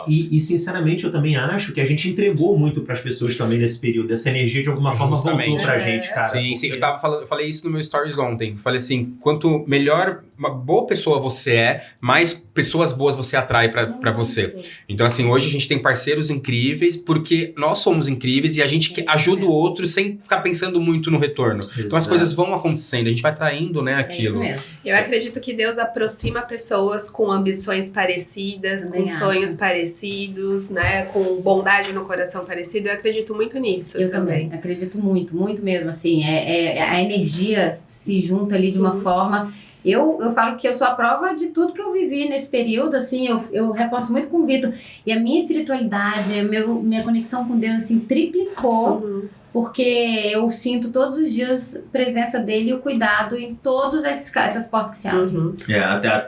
e sinceramente eu também acho que a gente entregou muito pras pessoas também nesse período, essa energia de alguma forma voltou pra gente, cara. Sim, eu falei isso no meu stories ontem, eu falei assim, quanto melhor, uma boa pessoa você é, mais pessoas boas você atrai pra você. Então assim, hoje a gente tem parceiros incríveis, porque nós somos incríveis e a gente ajuda o outro sem ficar pensando muito no retorno. Então as coisas vão acontecendo, a gente vai traindo, né, aquilo. É isso mesmo. Eu acredito que Deus aproxima pessoas com ambições parecidas, com sonhos parecidos, né, com bondade no coração parecido. Eu acredito muito nisso. Eu também acredito muito, muito mesmo, assim, a energia se junta ali de uma forma. Eu falo que eu sou a prova de tudo que eu vivi nesse período, assim, eu reforço muito com o Vitor. E a minha espiritualidade, minha conexão com Deus, assim, triplicou. Porque eu sinto todos os dias a presença dele e o cuidado em todas essas portas que se abrem.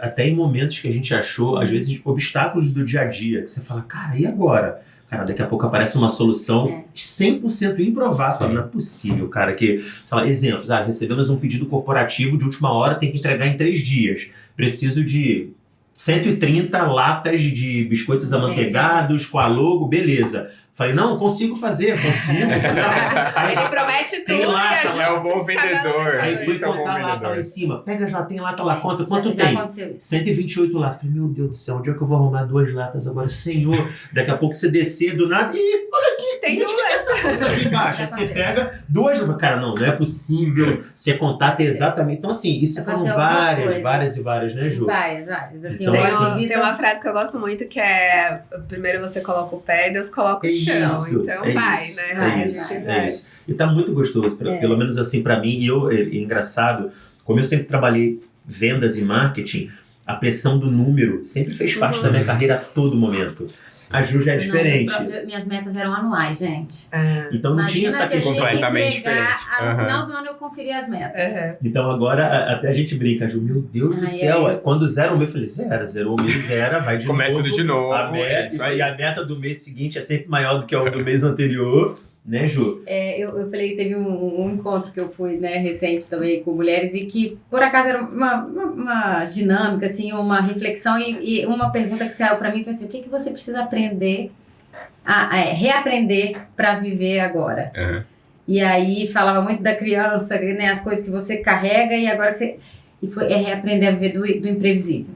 Até em momentos que a gente achou, às vezes, obstáculos do dia a dia, que você fala, cara, e agora? Cara, daqui a pouco aparece uma solução 100% improvável. Não é possível, cara, que, sei lá, exemplos, recebemos um pedido corporativo de última hora, tem que entregar em 3 dias. Preciso de 130 latas de biscoitos amanteigados com a logo, beleza. Falei, não, consigo fazer. Ele promete tudo. Tem lata, e a gente é o bom vendedor. Aí fui contar a lata lá em cima. Pega já, tem lata lá, conta. Quanto tem? 128 latas. Falei, meu Deus do céu, onde é que eu vou arrumar 2 latas agora? Senhor, daqui a pouco você descer do nada e olha aqui, tem gente que quer essa coisa aqui embaixo. Aí você pega 2, cara, não é possível você contar exatamente. Então, assim, isso foram várias, né, Ju? Várias. Assim, Então, tem uma frase que eu gosto muito que é: primeiro você coloca o pé e Deus coloca o chão. Então vai, né? É isso. E tá muito gostoso, pelo menos assim pra mim. E é engraçado, como eu sempre trabalhei vendas e marketing, a pressão do número sempre fez parte da minha carreira a todo momento. A Ju já é diferente. Minhas metas eram anuais, gente. Então não tinha essa questão completamente diferente. No final do ano eu conferi as metas. Então agora até a gente brinca, Ju, meu Deus do céu. Quando zera o mês, eu falei, zerou o mês, vai de Começa novo. de novo. A meta, e a meta do mês seguinte é sempre maior do que a do mês anterior. Né, Ju? Eu falei que teve um encontro que eu fui, né, recente também com mulheres e que, por acaso, era uma dinâmica, assim, uma reflexão e uma pergunta que caiu pra mim foi assim, o que você precisa aprender, reaprender pra viver agora? E aí falava muito da criança, né? As coisas que você carrega e agora que você... É reaprender a viver do imprevisível.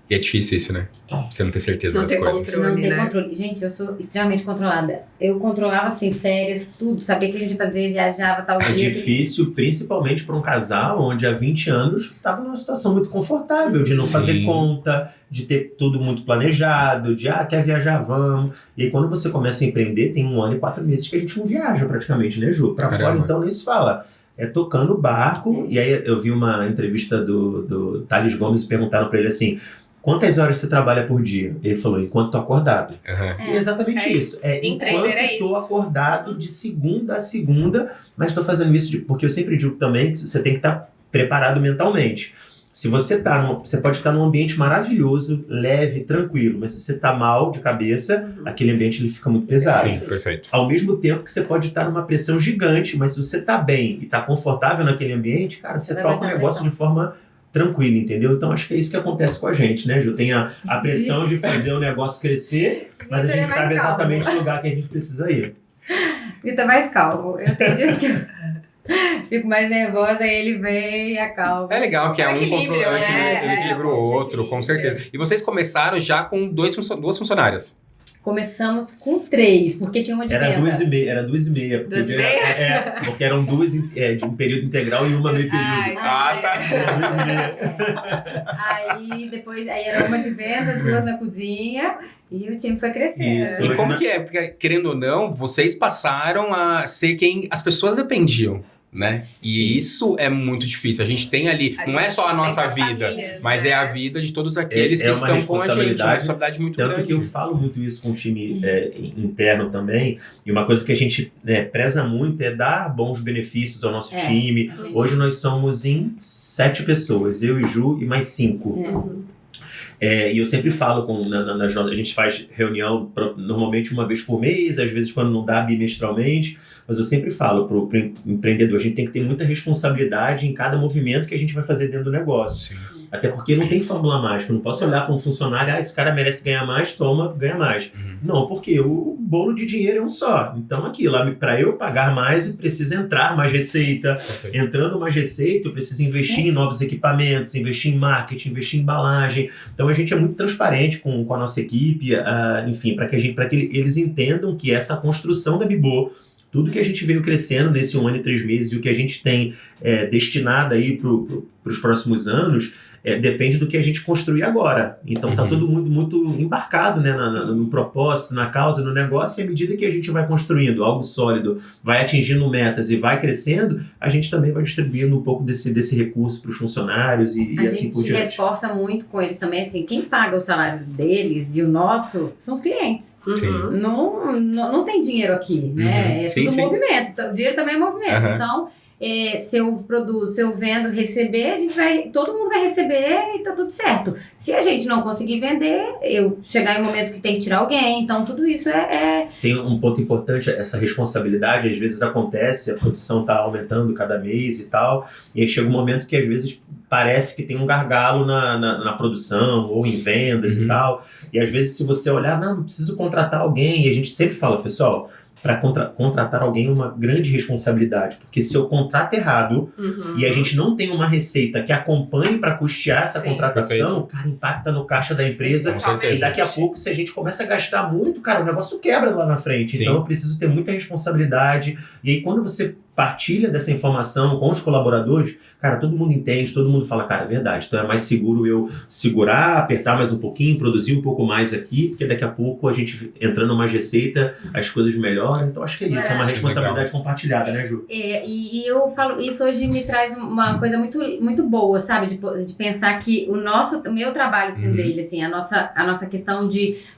E é difícil isso, né? Você não ter certeza Não das ter coisas. controle. Não tem né? controle. Gente, eu sou extremamente controlada. Eu controlava, assim, férias, tudo. Sabia o que a gente ia fazer, viajava, tal É dia. difícil, principalmente para um casal onde há 20 anos estava numa situação muito confortável, de não Sim. fazer conta, de ter tudo muito planejado, de quer viajar, vamos. E aí quando você começa a empreender, tem 1 ano e 4 meses que a gente não viaja praticamente, né, Ju? Para fora, então, nem se fala. É tocando o barco, e aí eu vi uma entrevista do Thales Gomes e perguntaram para ele assim: quantas horas você trabalha por dia? Ele falou: enquanto tô acordado. Uhum. É exatamente É isso. isso. É Empreender enquanto é tô isso. acordado de segunda a segunda, mas tô fazendo isso porque eu sempre digo também que você tem que estar preparado mentalmente. Se você você pode estar num ambiente maravilhoso, leve, tranquilo, mas se você tá mal de cabeça, aquele ambiente ele fica muito pesado. Sim, perfeito. Ao mesmo tempo que você pode estar numa pressão gigante, mas se você tá bem e tá confortável naquele ambiente, cara, você Vai toca o aguentar a negócio pressão. de forma tranquila, entendeu? Então acho que é isso que acontece com a gente, né, Ju? Tem a pressão de fazer o negócio crescer, mas a Vitor é gente mais sabe calmo. exatamente o lugar que a gente precisa ir. Vitor é mais calmo. Eu tenho dias que eu fico mais nervosa, aí ele vem e acalma. É legal que é um Equilíbrio, controle, né? equilibra o outro, com certeza. E vocês começaram já com duas funcionárias. Começamos com 3, porque tinha uma de Era venda. 2,5. Era 2,5. Porque 2,5? porque eram 2 de um período integral e uma meio período. Ai, tá. Era 2,5. Aí depois aí era uma de venda, 2 na cozinha e o time foi crescendo. Isso. E como que é? Porque, querendo ou não, vocês passaram a ser quem as pessoas dependiam, né? E isso é muito difícil. A gente tem ali, não é só a nossa vida, mas é a vida de todos aqueles que uma estão com a gente. É uma responsabilidade, responsabilidade muito Tanto grande. que eu falo muito isso com o time interno também. E uma coisa que a gente preza muito é dar bons benefícios ao nosso time. Hoje nós somos em 7 pessoas, eu e Ju e mais 5. E eu sempre falo nas nossas... A gente faz reunião normalmente uma vez por mês, às vezes quando não dá, bimestralmente. Mas eu sempre falo pro empreendedor, a gente tem que ter muita responsabilidade em cada movimento que a gente vai fazer dentro do negócio. Sim. Até porque não tem fórmula mágica. Eu não posso olhar para um funcionário, esse cara merece ganhar mais, toma, ganha mais. Não, porque o bolo de dinheiro é um só. Então aquilo, para eu pagar mais, eu preciso entrar mais receita. Perfeito. Entrando mais receita, eu preciso investir em novos equipamentos, investir em marketing, investir em embalagem. Então a gente é muito transparente com a nossa equipe, enfim, para que eles entendam que essa construção da Bibô, tudo que a gente veio crescendo nesse 1 ano e 3 meses e o que a gente tem destinado aí para os próximos anos, depende do que a gente construir agora. Então tá todo mundo muito embarcado, né, no propósito, na causa, no negócio, e à medida que a gente vai construindo algo sólido, vai atingindo metas e vai crescendo, a gente também vai distribuindo um pouco desse recurso para os funcionários e assim por A gente diante. reforça muito com eles também, assim, quem paga o salário deles e o nosso são os clientes. Sim. Não tem dinheiro aqui, né? É Sim, tudo sim. movimento. Então, o dinheiro também é movimento. Uhum. Então, se eu produzo, se eu vendo, receber, todo mundo vai receber e tá tudo certo. Se a gente não conseguir vender, eu chegar em um momento que tem que tirar alguém, então tudo isso Tem um ponto importante, essa responsabilidade, às vezes acontece, a produção está aumentando cada mês e tal, e aí chega um momento que às vezes parece que tem um gargalo na produção ou em vendas e tal, e às vezes se você olhar, não preciso contratar alguém, e a gente sempre fala, pessoal, para contratar alguém é uma grande responsabilidade, porque se eu contrato errado e a gente não tem uma receita que acompanhe para custear essa contratação, cara, impacta no caixa da empresa, Com certeza. e daqui a pouco, se a gente começa a gastar muito, cara, o negócio quebra lá na frente. Sim. Então eu preciso ter muita responsabilidade, e aí quando você partilha dessa informação com os colaboradores, cara, todo mundo entende, todo mundo fala, cara, é verdade, então é mais seguro eu segurar, apertar mais um pouquinho, produzir um pouco mais aqui, porque daqui a pouco a gente entrando mais receita, as coisas melhoram, então acho que é isso, é uma responsabilidade compartilhada, né, Ju? E eu falo, isso hoje me traz uma coisa muito, muito boa, sabe? De pensar que o meu trabalho com o dele, assim, a nossa questão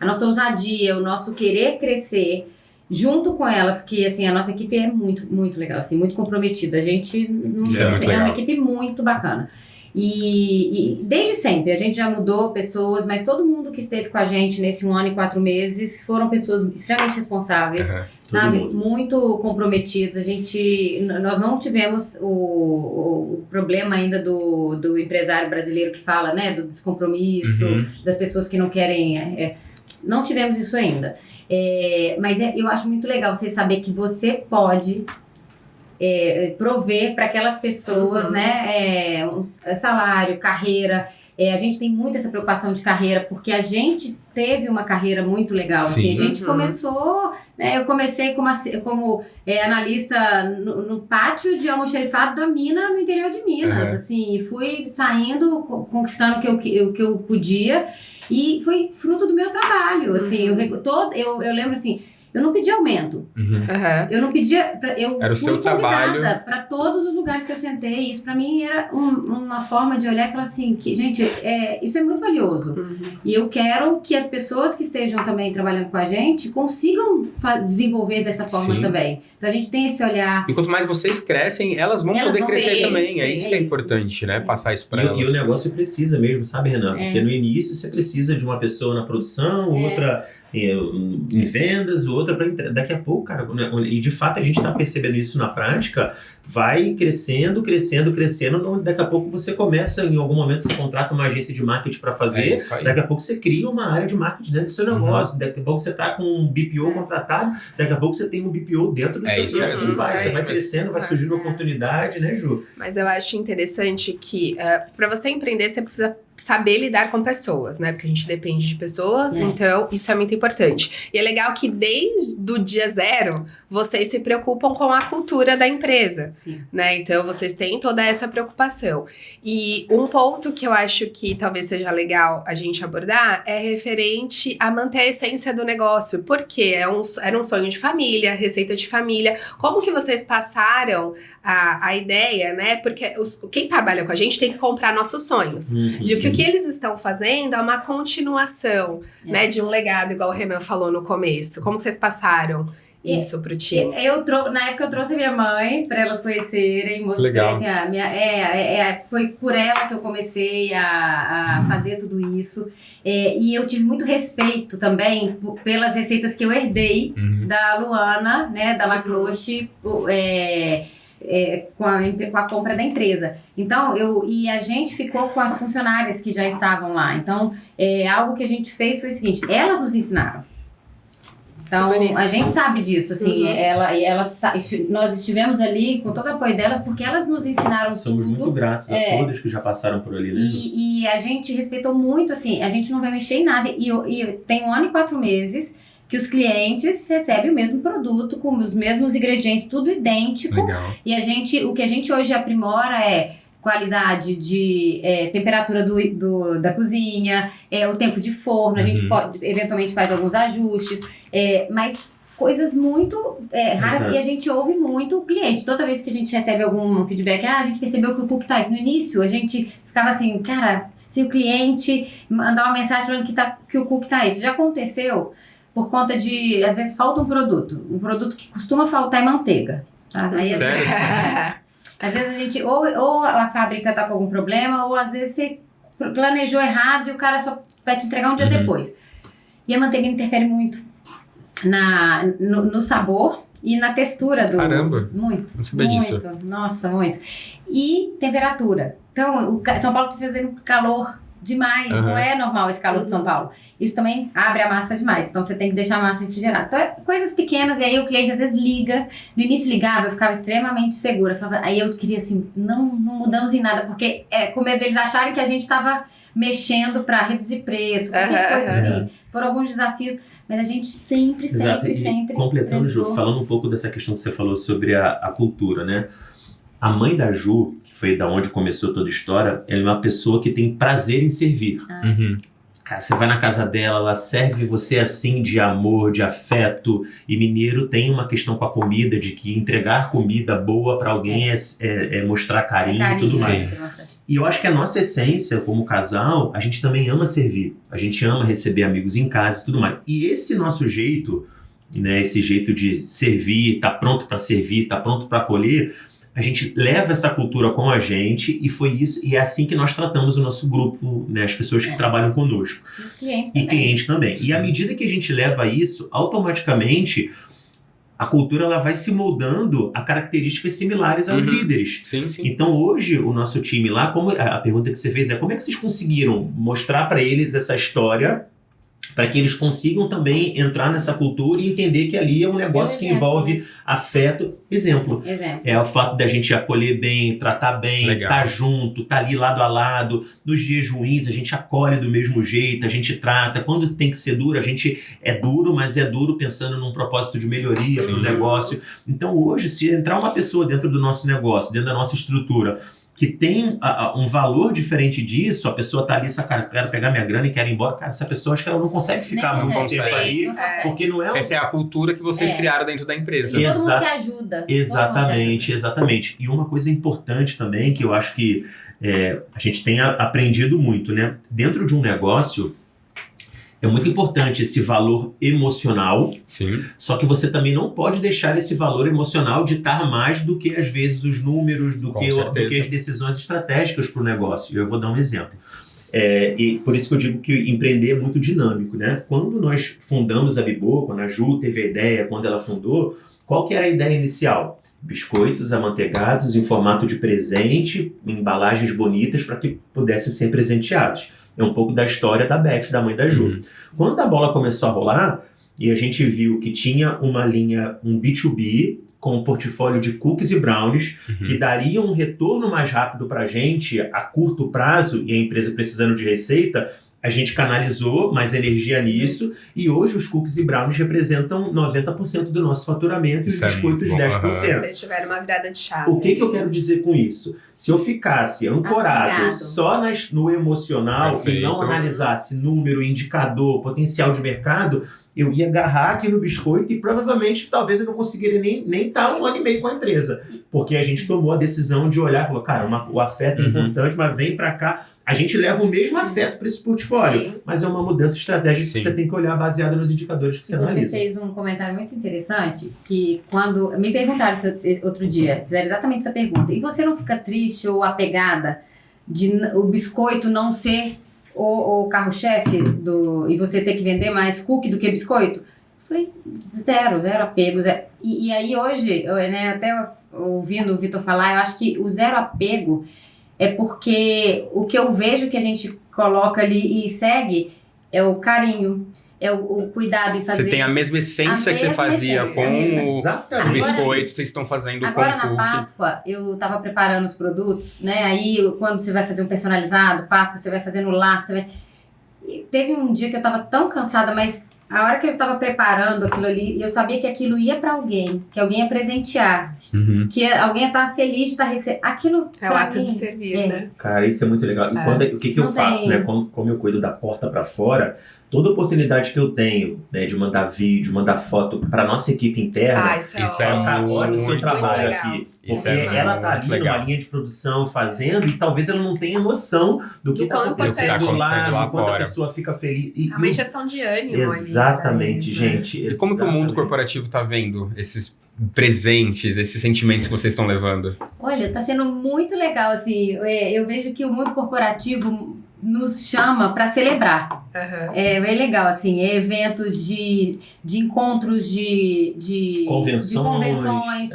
a nossa ousadia, o nosso querer crescer, junto com elas, que assim, a nossa equipe é muito, muito legal, assim, muito comprometida. A gente é uma equipe muito bacana. E desde sempre, a gente já mudou pessoas, mas todo mundo que esteve com a gente nesse 1 ano e 4 meses foram pessoas extremamente responsáveis, sabe? Muito comprometidos. Nós não tivemos o problema ainda do empresário brasileiro que fala, né, do descompromisso, das pessoas que não querem... não tivemos isso ainda. Mas eu acho muito legal você saber que você pode prover para aquelas pessoas, né, salário, carreira. A gente tem muito essa preocupação de carreira, porque a gente teve uma carreira muito legal. Assim, a gente começou, né, eu comecei como analista no pátio de almoxarifado da mina no interior de Minas. Assim, e fui saindo, conquistando o que eu podia, e foi fruto do meu trabalho. Assim, eu lembro assim, eu não pedi aumento. Eu não pedia. Eu era fui convidada para todos os lugares que eu sentei. Isso para mim era uma forma de olhar e falar assim: que, gente, isso é muito valioso. E eu quero que as pessoas que estejam também trabalhando com a gente consigam desenvolver dessa forma também. Então a gente tem esse olhar. E quanto mais vocês crescem, elas vão poder crescer também. É isso que é importante, né? Passar isso para elas. E o negócio precisa mesmo, sabe, Renan? Porque no início você precisa de uma pessoa na produção, outra em vendas, outra para daqui a pouco, cara, e de fato a gente está percebendo isso na prática, vai crescendo, daqui a pouco você começa, em algum momento você contrata uma agência de marketing para fazer, daqui a pouco você cria uma área de marketing dentro do seu negócio, daqui a pouco você está com um BPO contratado, daqui a pouco você tem um BPO dentro do seu negócio, você vai crescendo, vai surgindo oportunidade, né, Ju? Mas eu acho interessante que para você empreender, você precisa saber lidar com pessoas, né? Porque a gente depende de pessoas, então isso é muito importante. E é legal que desde o dia zero, vocês se preocupam com a cultura da empresa, né? Então, vocês têm toda essa preocupação. E um ponto que eu acho que talvez seja legal a gente abordar é referente a manter a essência do negócio. Porque era um sonho de família, receita de família. Como que vocês passaram a ideia, né? Porque quem trabalha com a gente tem que comprar nossos sonhos. De que o que eles estão fazendo é uma continuação, né? De um legado, igual o Renan falou no começo. Como vocês passaram isso pro time? Na época eu trouxe a minha mãe para elas conhecerem, mostrei assim, foi por ela que eu comecei a fazer tudo isso. E eu tive muito respeito também pelas receitas que eu herdei da Luana, né? Da Lacroche, com a compra da empresa. Então, e a gente ficou com as funcionárias que já estavam lá. Então, algo que a gente fez foi o seguinte, elas nos ensinaram. Então, a gente sabe disso, assim, nós estivemos ali com todo o apoio delas, porque elas nos ensinaram Somos tudo. muito gratos a todas que já passaram por ali, né? E a gente respeitou muito, assim, a gente não vai mexer em nada. E tem 1 ano e 4 meses que os clientes recebem o mesmo produto, com os mesmos ingredientes, tudo idêntico. Legal. E o que a gente hoje aprimora é qualidade de temperatura da cozinha, o tempo de forno, a gente eventualmente faz alguns ajustes, mas coisas muito raras, e a gente ouve muito o cliente. Toda vez que a gente recebe algum feedback, a gente percebeu que o cookie tá isso. No início, a gente ficava assim, cara, se o cliente mandar uma mensagem falando que o cookie tá isso, já aconteceu por conta de, às vezes, falta um produto que costuma faltar é manteiga. Tá? Aí, sério? Às vezes a gente, ou a fábrica tá com algum problema, ou às vezes você planejou errado e o cara só vai te entregar um dia depois. E a manteiga interfere muito no sabor e na textura do... Caramba! Muito. Não sabia disso. Nossa, muito. E temperatura. Então, São Paulo tá fazendo calor demais, não é normal esse calor de São Paulo. Isso também abre a massa demais, então você tem que deixar a massa refrigerada. Então, coisas pequenas, e aí o cliente às vezes liga. No início ligava, eu ficava extremamente segura. Aí eu queria assim, não mudamos em nada, porque com medo deles acharem que a gente estava mexendo para reduzir preço, qualquer coisa assim. Foram alguns desafios, mas a gente sempre completando, Ju, falando um pouco dessa questão que você falou sobre a cultura, né? A mãe da Ju, que foi da onde começou toda a história, ela é uma pessoa que tem prazer em servir. Cara, você vai na casa dela, ela serve você assim de amor, de afeto. E mineiro tem uma questão com a comida, de que entregar comida boa pra alguém é mostrar carinho e tudo mais. E eu acho que a nossa essência como casal, a gente também ama servir. A gente ama receber amigos em casa e tudo mais. E esse nosso jeito, né, esse jeito de servir, tá pronto pra servir, tá pronto pra acolher, a gente leva essa cultura com a gente e foi isso, e é assim que nós tratamos o nosso grupo, né, as pessoas que trabalham conosco. E os clientes também. E clientes também. E à medida que a gente leva isso, automaticamente a cultura ela vai se moldando a características similares aos líderes. Sim, sim. Então hoje o nosso time lá, como a pergunta que você fez é como é que vocês conseguiram mostrar para eles essa história para que eles consigam também entrar nessa cultura e entender que ali é um negócio que envolve afeto. Exemplo. É o fato da gente acolher bem, tratar bem, estar junto, estar ali lado a lado. Nos dias ruins, a gente acolhe do mesmo jeito, a gente trata. Quando tem que ser duro, a gente é duro, mas é duro pensando num propósito de melhoria para o negócio. Então hoje, se entrar uma pessoa dentro do nosso negócio, dentro da nossa estrutura, que tem um valor diferente disso, a pessoa tá ali, cara, quero pegar minha grana e quero ir embora. Cara, essa pessoa, acho que ela não consegue ficar muito tempo ali, porque não é... Essa é a cultura que vocês criaram dentro da empresa. Todo mundo se ajuda. Exatamente. E uma coisa importante também, que eu acho que a gente tem aprendido muito, né? Dentro de um negócio, é muito importante esse valor emocional. Sim. Só que você também não pode deixar esse valor emocional ditar mais do que, às vezes, os números, do que as decisões estratégicas para o negócio. Eu vou dar um exemplo. E por isso que eu digo que empreender é muito dinâmico, né? Quando nós fundamos a Bibo, quando a Ju teve a ideia, quando ela fundou, qual que era a ideia inicial? Biscoitos amanteigados em formato de presente, em embalagens bonitas para que pudessem ser presenteados. É um pouco da história da Beth, da mãe da Ju. Quando a bola começou a rolar, e a gente viu que tinha uma linha, um B2B, com um portfólio de cookies e brownies, que daria um retorno mais rápido para a gente a curto prazo, e a empresa precisando de receita, a gente canalizou mais energia nisso, e hoje os cookies e brownies representam 90% do nosso faturamento e os biscoitos 10%. Vocês tiveram uma virada de chave. O que eu quero dizer com isso? Se eu ficasse ancorado só no emocional e não analisasse número, indicador, potencial de mercado, eu ia agarrar aqui no biscoito e provavelmente, talvez eu não conseguiria nem estar 1 ano e meio com a empresa. Porque a gente tomou a decisão de olhar e falou, cara, o afeto é importante, mas vem pra cá. A gente leva o mesmo afeto para esse portfólio, mas é uma mudança estratégica que você tem que olhar baseada nos indicadores que você analisa. Você fez um comentário muito interessante, que quando me perguntaram outro dia, fizeram exatamente essa pergunta, e você não fica triste ou apegada de o biscoito não ser o carro-chefe e você ter que vender mais cookie do que biscoito? Eu falei, zero apego. E aí hoje, até ouvindo o Vitor falar, eu acho que o zero apego é porque o que eu vejo que a gente coloca ali e segue é o carinho, é o cuidado em fazer. Você tem a mesma essência que você fazia com o biscoito, vocês estão fazendo com o cookie. Agora na Páscoa, eu tava preparando os produtos, né? Aí quando você vai fazer um personalizado, Páscoa, você vai fazer no laço, E teve um dia que eu tava tão cansada, mas a hora que eu tava preparando aquilo ali, eu sabia que aquilo ia pra alguém, que alguém ia presentear, que alguém ia estar feliz de estar recebendo. Aquilo é o ato de servir, né? Cara, isso é muito legal. E o que eu faço, né? Como eu cuido da porta pra fora, toda oportunidade que eu tenho, né, de mandar vídeo, mandar foto pra nossa equipe interna, isso é olha o seu trabalho aqui. Porque ela tá ali numa linha de produção fazendo e talvez ela não tenha noção do que tá acontecendo lá, do quanto a pessoa fica feliz. É uma injeção de ânimo. Exatamente, gente. E como que o mundo corporativo tá vendo esses presentes, esses sentimentos que vocês estão levando? Olha, tá sendo muito legal, assim. Eu vejo que o mundo corporativo nos chama para celebrar. É legal, assim, eventos de encontros de convenções,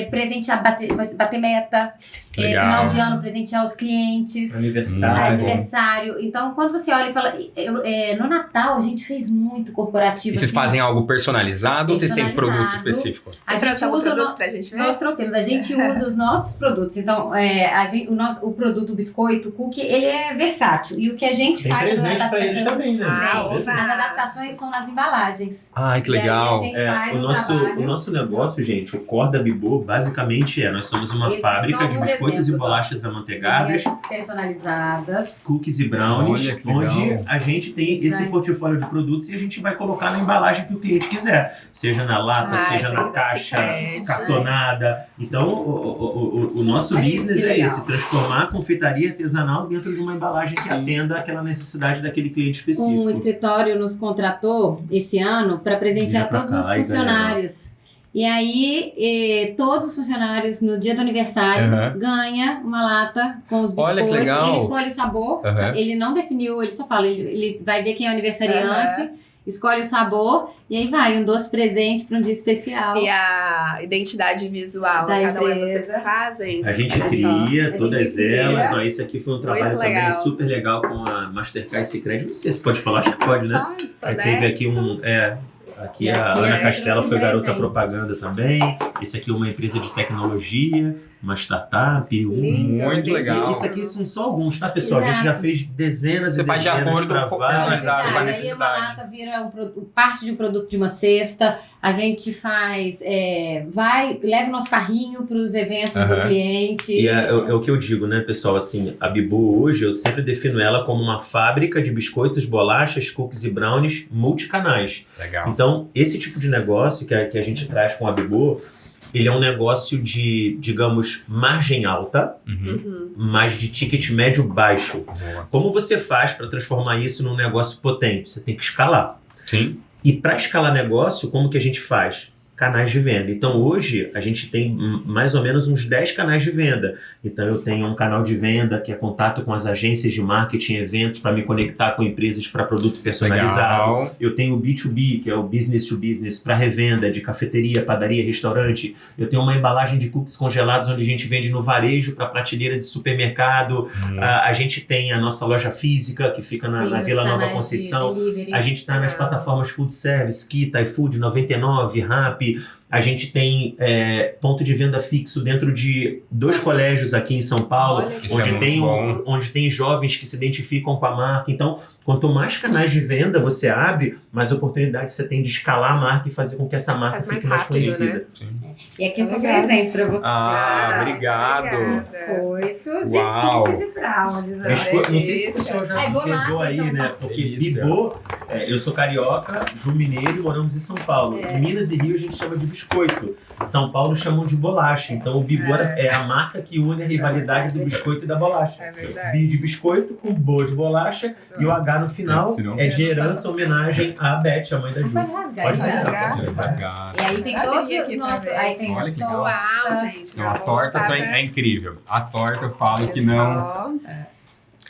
presentear, bater meta, final de ano, presentear os clientes, aniversário. Então, quando você olha e fala, no Natal a gente fez muito corporativo. E vocês fazem algo personalizado ou vocês têm produto específico? A gente usa o produto pra gente ver? Nós trouxemos, a gente usa os nossos produtos. Então, o produto biscoito, cookie, ele é versátil. E o que a gente tem faz... Tem presente pra eles também, né? As adaptações são nas embalagens. Ai, que legal. E aí a gente o nosso negócio, gente, o core da Bibo, basicamente nós somos uma fábrica de biscoitos e bolachas amanteigadas, personalizadas, cookies e brownies, onde a gente tem esse portfólio de produtos e a gente vai colocar na embalagem que o cliente quiser. Seja na lata, seja na caixa, cartonada. Então, o nosso business é esse, transformar a confeitaria artesanal dentro de uma embalagem que atenda aquela necessidade daquele cliente específico. O escritório nos contratou esse ano para presentear todos os funcionários. E aí, todos os funcionários, no dia do aniversário, ganham uma lata com os biscoitos. Olha que legal. Ele escolhe o sabor. Ele não definiu, ele só fala, ele vai ver quem é o aniversariante. escolhe o sabor e aí vai, um doce presente para um dia especial. E a identidade visual, Da cada um é empresa. vocês que fazem? A gente Olha só. cria A todas gente cria. elas. Ó, esse aqui foi um trabalho também legal. super legal com a Mastercard e Sicredi. Não sei se pode falar, acho que pode, né? Ai, só Aí teve aqui aqui a Ana Castela foi garota presente. propaganda também. Esse aqui é uma empresa de tecnologia, uma startup. Lindo, Muito entendi. legal. Isso aqui são só alguns, tá, pessoal? A gente já Exato. fez dezenas Você e faz de dezenas acordo pra com- várias. Exato, com a Aí uma necessidade. lata vira parte de um produto de uma cesta. A gente faz, leva o nosso carrinho para os eventos do Aham. cliente. E é o que eu digo, né, pessoal? Assim, a Bibu hoje, eu sempre defino ela como uma fábrica de biscoitos, bolachas, cookies e brownies multicanais. Legal. Então, esse tipo de negócio que a gente traz com a Bibu, ele é um negócio de, digamos, margem alta, Uhum. mas de ticket médio baixo. Boa. Como você faz para transformar isso num negócio potente? Você tem que escalar. Sim. E para escalar negócio, como que a gente faz? Canais de venda. Então, hoje, a gente tem mais ou menos uns 10 canais de venda. Então, eu tenho um canal de venda que é contato com as agências de marketing, eventos, para me conectar com empresas para produto personalizado. Legal. Eu tenho o B2B, que é o business to business, para revenda de cafeteria, padaria, restaurante. Eu tenho uma embalagem de cookies congelados, onde a gente vende no varejo para prateleira de supermercado. A gente tem a nossa loja física, que fica na Tem os Vila Nova canais de Conceição. delivery. A gente está nas plataformas Food Service, Kita, iFood, 99, Rappi. A gente tem ponto de venda fixo dentro de 2 colégios aqui em São Paulo, Olha que Isso é muito bom. onde tem jovens que se identificam com a marca. Então, quanto mais canais de venda você abre, mais oportunidade você tem de escalar a marca e fazer com que essa marca Faz mais fique mais rápido, conhecida. Sim. E aqui são Legal. presentes para você. Ah, obrigado. Biscoitos Uau. e cookies e brownies. né? Não sei se o Delícia. pessoal já Ai, bolacha, pegou aí, então. né? Porque Delícia. Bibo, eu sou carioca, Ju Mineiro e moramos em São Paulo. Em Minas e Rio a gente chama de biscoito. São Paulo chamam de bolacha. Então o Bibo é a marca que une a rivalidade do biscoito e da bolacha. É verdade. Bi de biscoito com bo de bolacha e o H no final Senão- é de herança, homenagem à Beth, a mãe da Ju. Pode rasgar, Pode hein? rasgar. Legal. E aí tem Olha todos aqui os pra nossos. ver. Aí tem Olha que legal. Uau, gente. Não, não, as vou tortas mostrar são, pra- é incrível. A torta eu falo que não, Ó,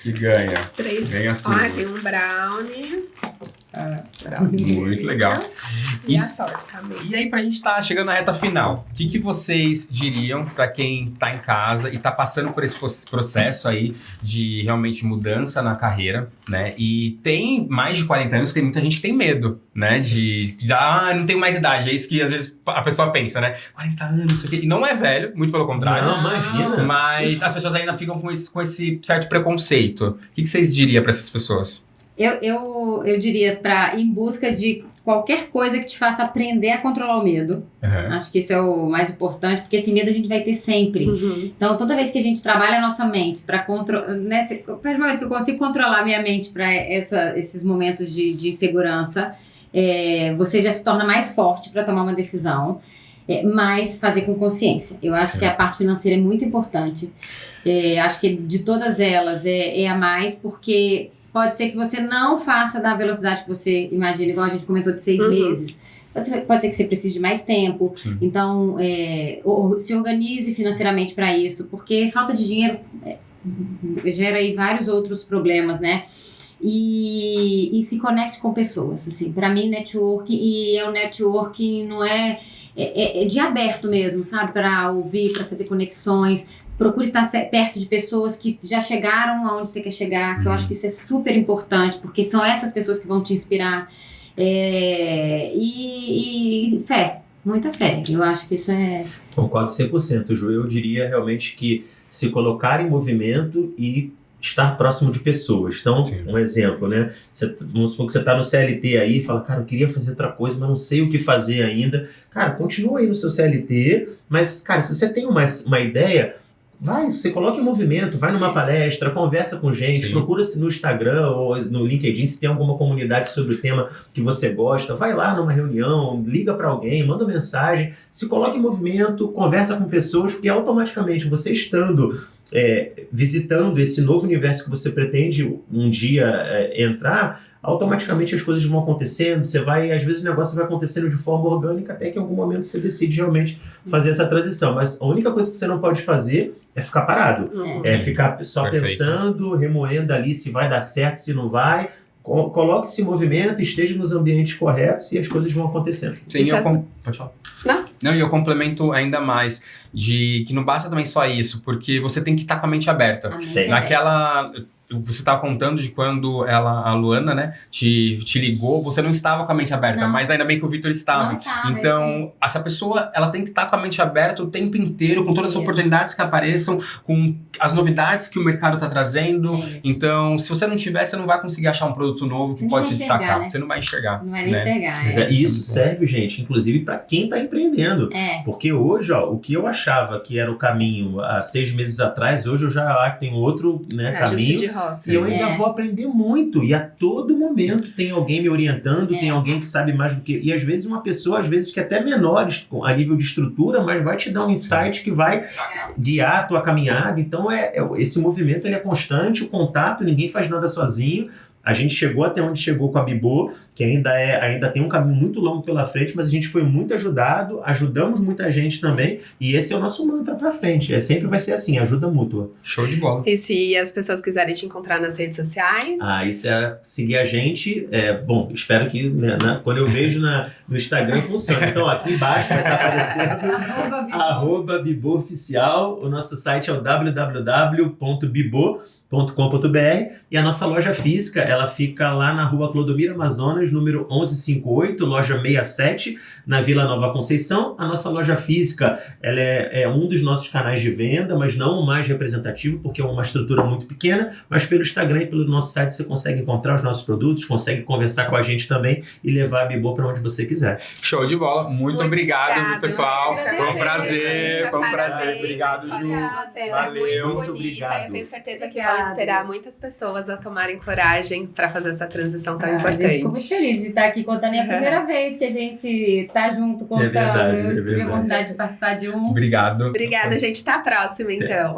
que ganha. 3. Ganha tudo. Ó, tem um brownie. Muito legal. E Isso. a torta também. E aí, pra gente estar chegando na reta final, o que vocês diriam pra quem tá em casa e tá passando por esse processo aí de realmente mudança na carreira, né? E tem mais de 40 anos, tem muita gente que tem medo, né? De não tenho mais idade. É isso que às vezes a pessoa pensa, né? 40 anos, não sei o quê. E não é velho, muito pelo contrário. Não, imagina. Mas as pessoas ainda ficam com esse certo preconceito. O que vocês diriam pra essas pessoas? Eu diria para em busca de qualquer coisa que te faça aprender a controlar o medo. Uhum. Acho que isso é o mais importante, porque esse medo a gente vai ter sempre. Uhum. Então, toda vez que a gente trabalha a nossa mente para controlar, a partir do momento que eu consigo controlar a minha mente para esses momentos de insegurança, você já se torna mais forte para tomar uma decisão, mas fazer com consciência. Eu acho que a parte financeira é muito importante. Acho que de todas elas é a mais, porque pode ser que você não faça da velocidade que você imagina, igual a gente comentou de 6 meses. Pode ser que você precise de mais tempo. Sim. Então, se organize financeiramente para isso, porque falta de dinheiro gera aí vários outros problemas, né? E se conecte com pessoas, assim. Para mim, network, e o networking não é de aberto mesmo, sabe? Para ouvir, para fazer conexões. Procure estar perto de pessoas que já chegaram aonde você quer chegar, que eu acho que isso é super importante, porque são essas pessoas que vão te inspirar. E fé, muita fé. Eu acho que isso é... Concordo 100%, Ju. Eu diria realmente que se colocar em movimento e estar próximo de pessoas. Então, Sim. um exemplo, né? Vamos supor que você está no CLT aí e fala, cara, eu queria fazer outra coisa, mas não sei o que fazer ainda. Cara, continua aí no seu CLT, mas, cara, se você tem uma ideia... você coloca em movimento, vai numa palestra, conversa com gente, Sim. procura-se no Instagram ou no LinkedIn se tem alguma comunidade sobre o tema que você gosta, vai lá numa reunião, liga para alguém, manda mensagem, se coloca em movimento, conversa com pessoas, porque automaticamente você estando visitando esse novo universo que você pretende um dia entrar, automaticamente as coisas vão acontecendo, às vezes o negócio vai acontecendo de forma orgânica até que em algum momento você decide realmente fazer essa transição, mas a única coisa que você não pode fazer é ficar parado, ficar só Perfeito. pensando, remoendo ali se vai dar certo, se não vai. Coloque esse movimento, esteja nos ambientes corretos e as coisas vão acontecendo. Sim, pode falar. Não, e eu complemento ainda mais, de que não basta também só isso, porque você tem que estar com a mente aberta. Você estava contando de quando a Luana, né, te ligou, você não estava com a mente aberta, mas ainda bem que o Vitor estava. Então, essa pessoa, ela tem que estar com a mente aberta o tempo inteiro, com todas as oportunidades que apareçam, com as novidades que o mercado está trazendo. Então, se você não tiver, você não vai conseguir achar um produto novo que pode se destacar. Né? Você não vai enxergar. Não vai nem enxergar. E isso serve, gente, inclusive para quem está empreendendo. Porque hoje, ó, o que eu achava que era o caminho há 6 meses atrás, hoje eu já tenho outro, né, caminho. E eu ainda vou aprender muito. E a todo momento tem alguém me orientando, tem alguém que sabe mais do que... E às vezes uma pessoa, às vezes que é até menor a nível de estrutura, mas vai te dar um insight que vai guiar a tua caminhada. Então, esse movimento ele é constante, o contato, ninguém faz nada sozinho. A gente chegou até onde chegou com a Bibô, que ainda tem um caminho muito longo pela frente, mas a gente foi muito ajudado, ajudamos muita gente também, e esse é o nosso mantra pra frente. Sempre vai ser assim, ajuda mútua. Show de bola. E se as pessoas quiserem te encontrar nas redes sociais? Isso é seguir a gente. Bom, espero que quando eu vejo no Instagram funcione. Então, aqui embaixo vai estar aparecendo @Bibô Oficial. O nosso site é o www.bibo.com.br e a nossa loja física, ela fica lá na rua Clodomiro Amazonas, número 1158, loja 67, na Vila Nova Conceição. A nossa loja física, ela é um dos nossos canais de venda, mas não o mais representativo, porque é uma estrutura muito pequena, mas pelo Instagram e pelo nosso site você consegue encontrar os nossos produtos, consegue conversar com a gente também e levar a Bibô para onde você quiser. Show de bola. Muito obrigado, pessoal. Foi um prazer. Obrigado, Ju. Valeu. Muito obrigado. Eu tenho certeza que vão esperar muitas pessoas a tomarem coragem para fazer essa transição tão importante. A gente ficou muito feliz de estar aqui contando. É a primeira vez que a gente tá junto contando. Eu tive a oportunidade de participar de um. Obrigado. Obrigada, gente. Até a próxima, então.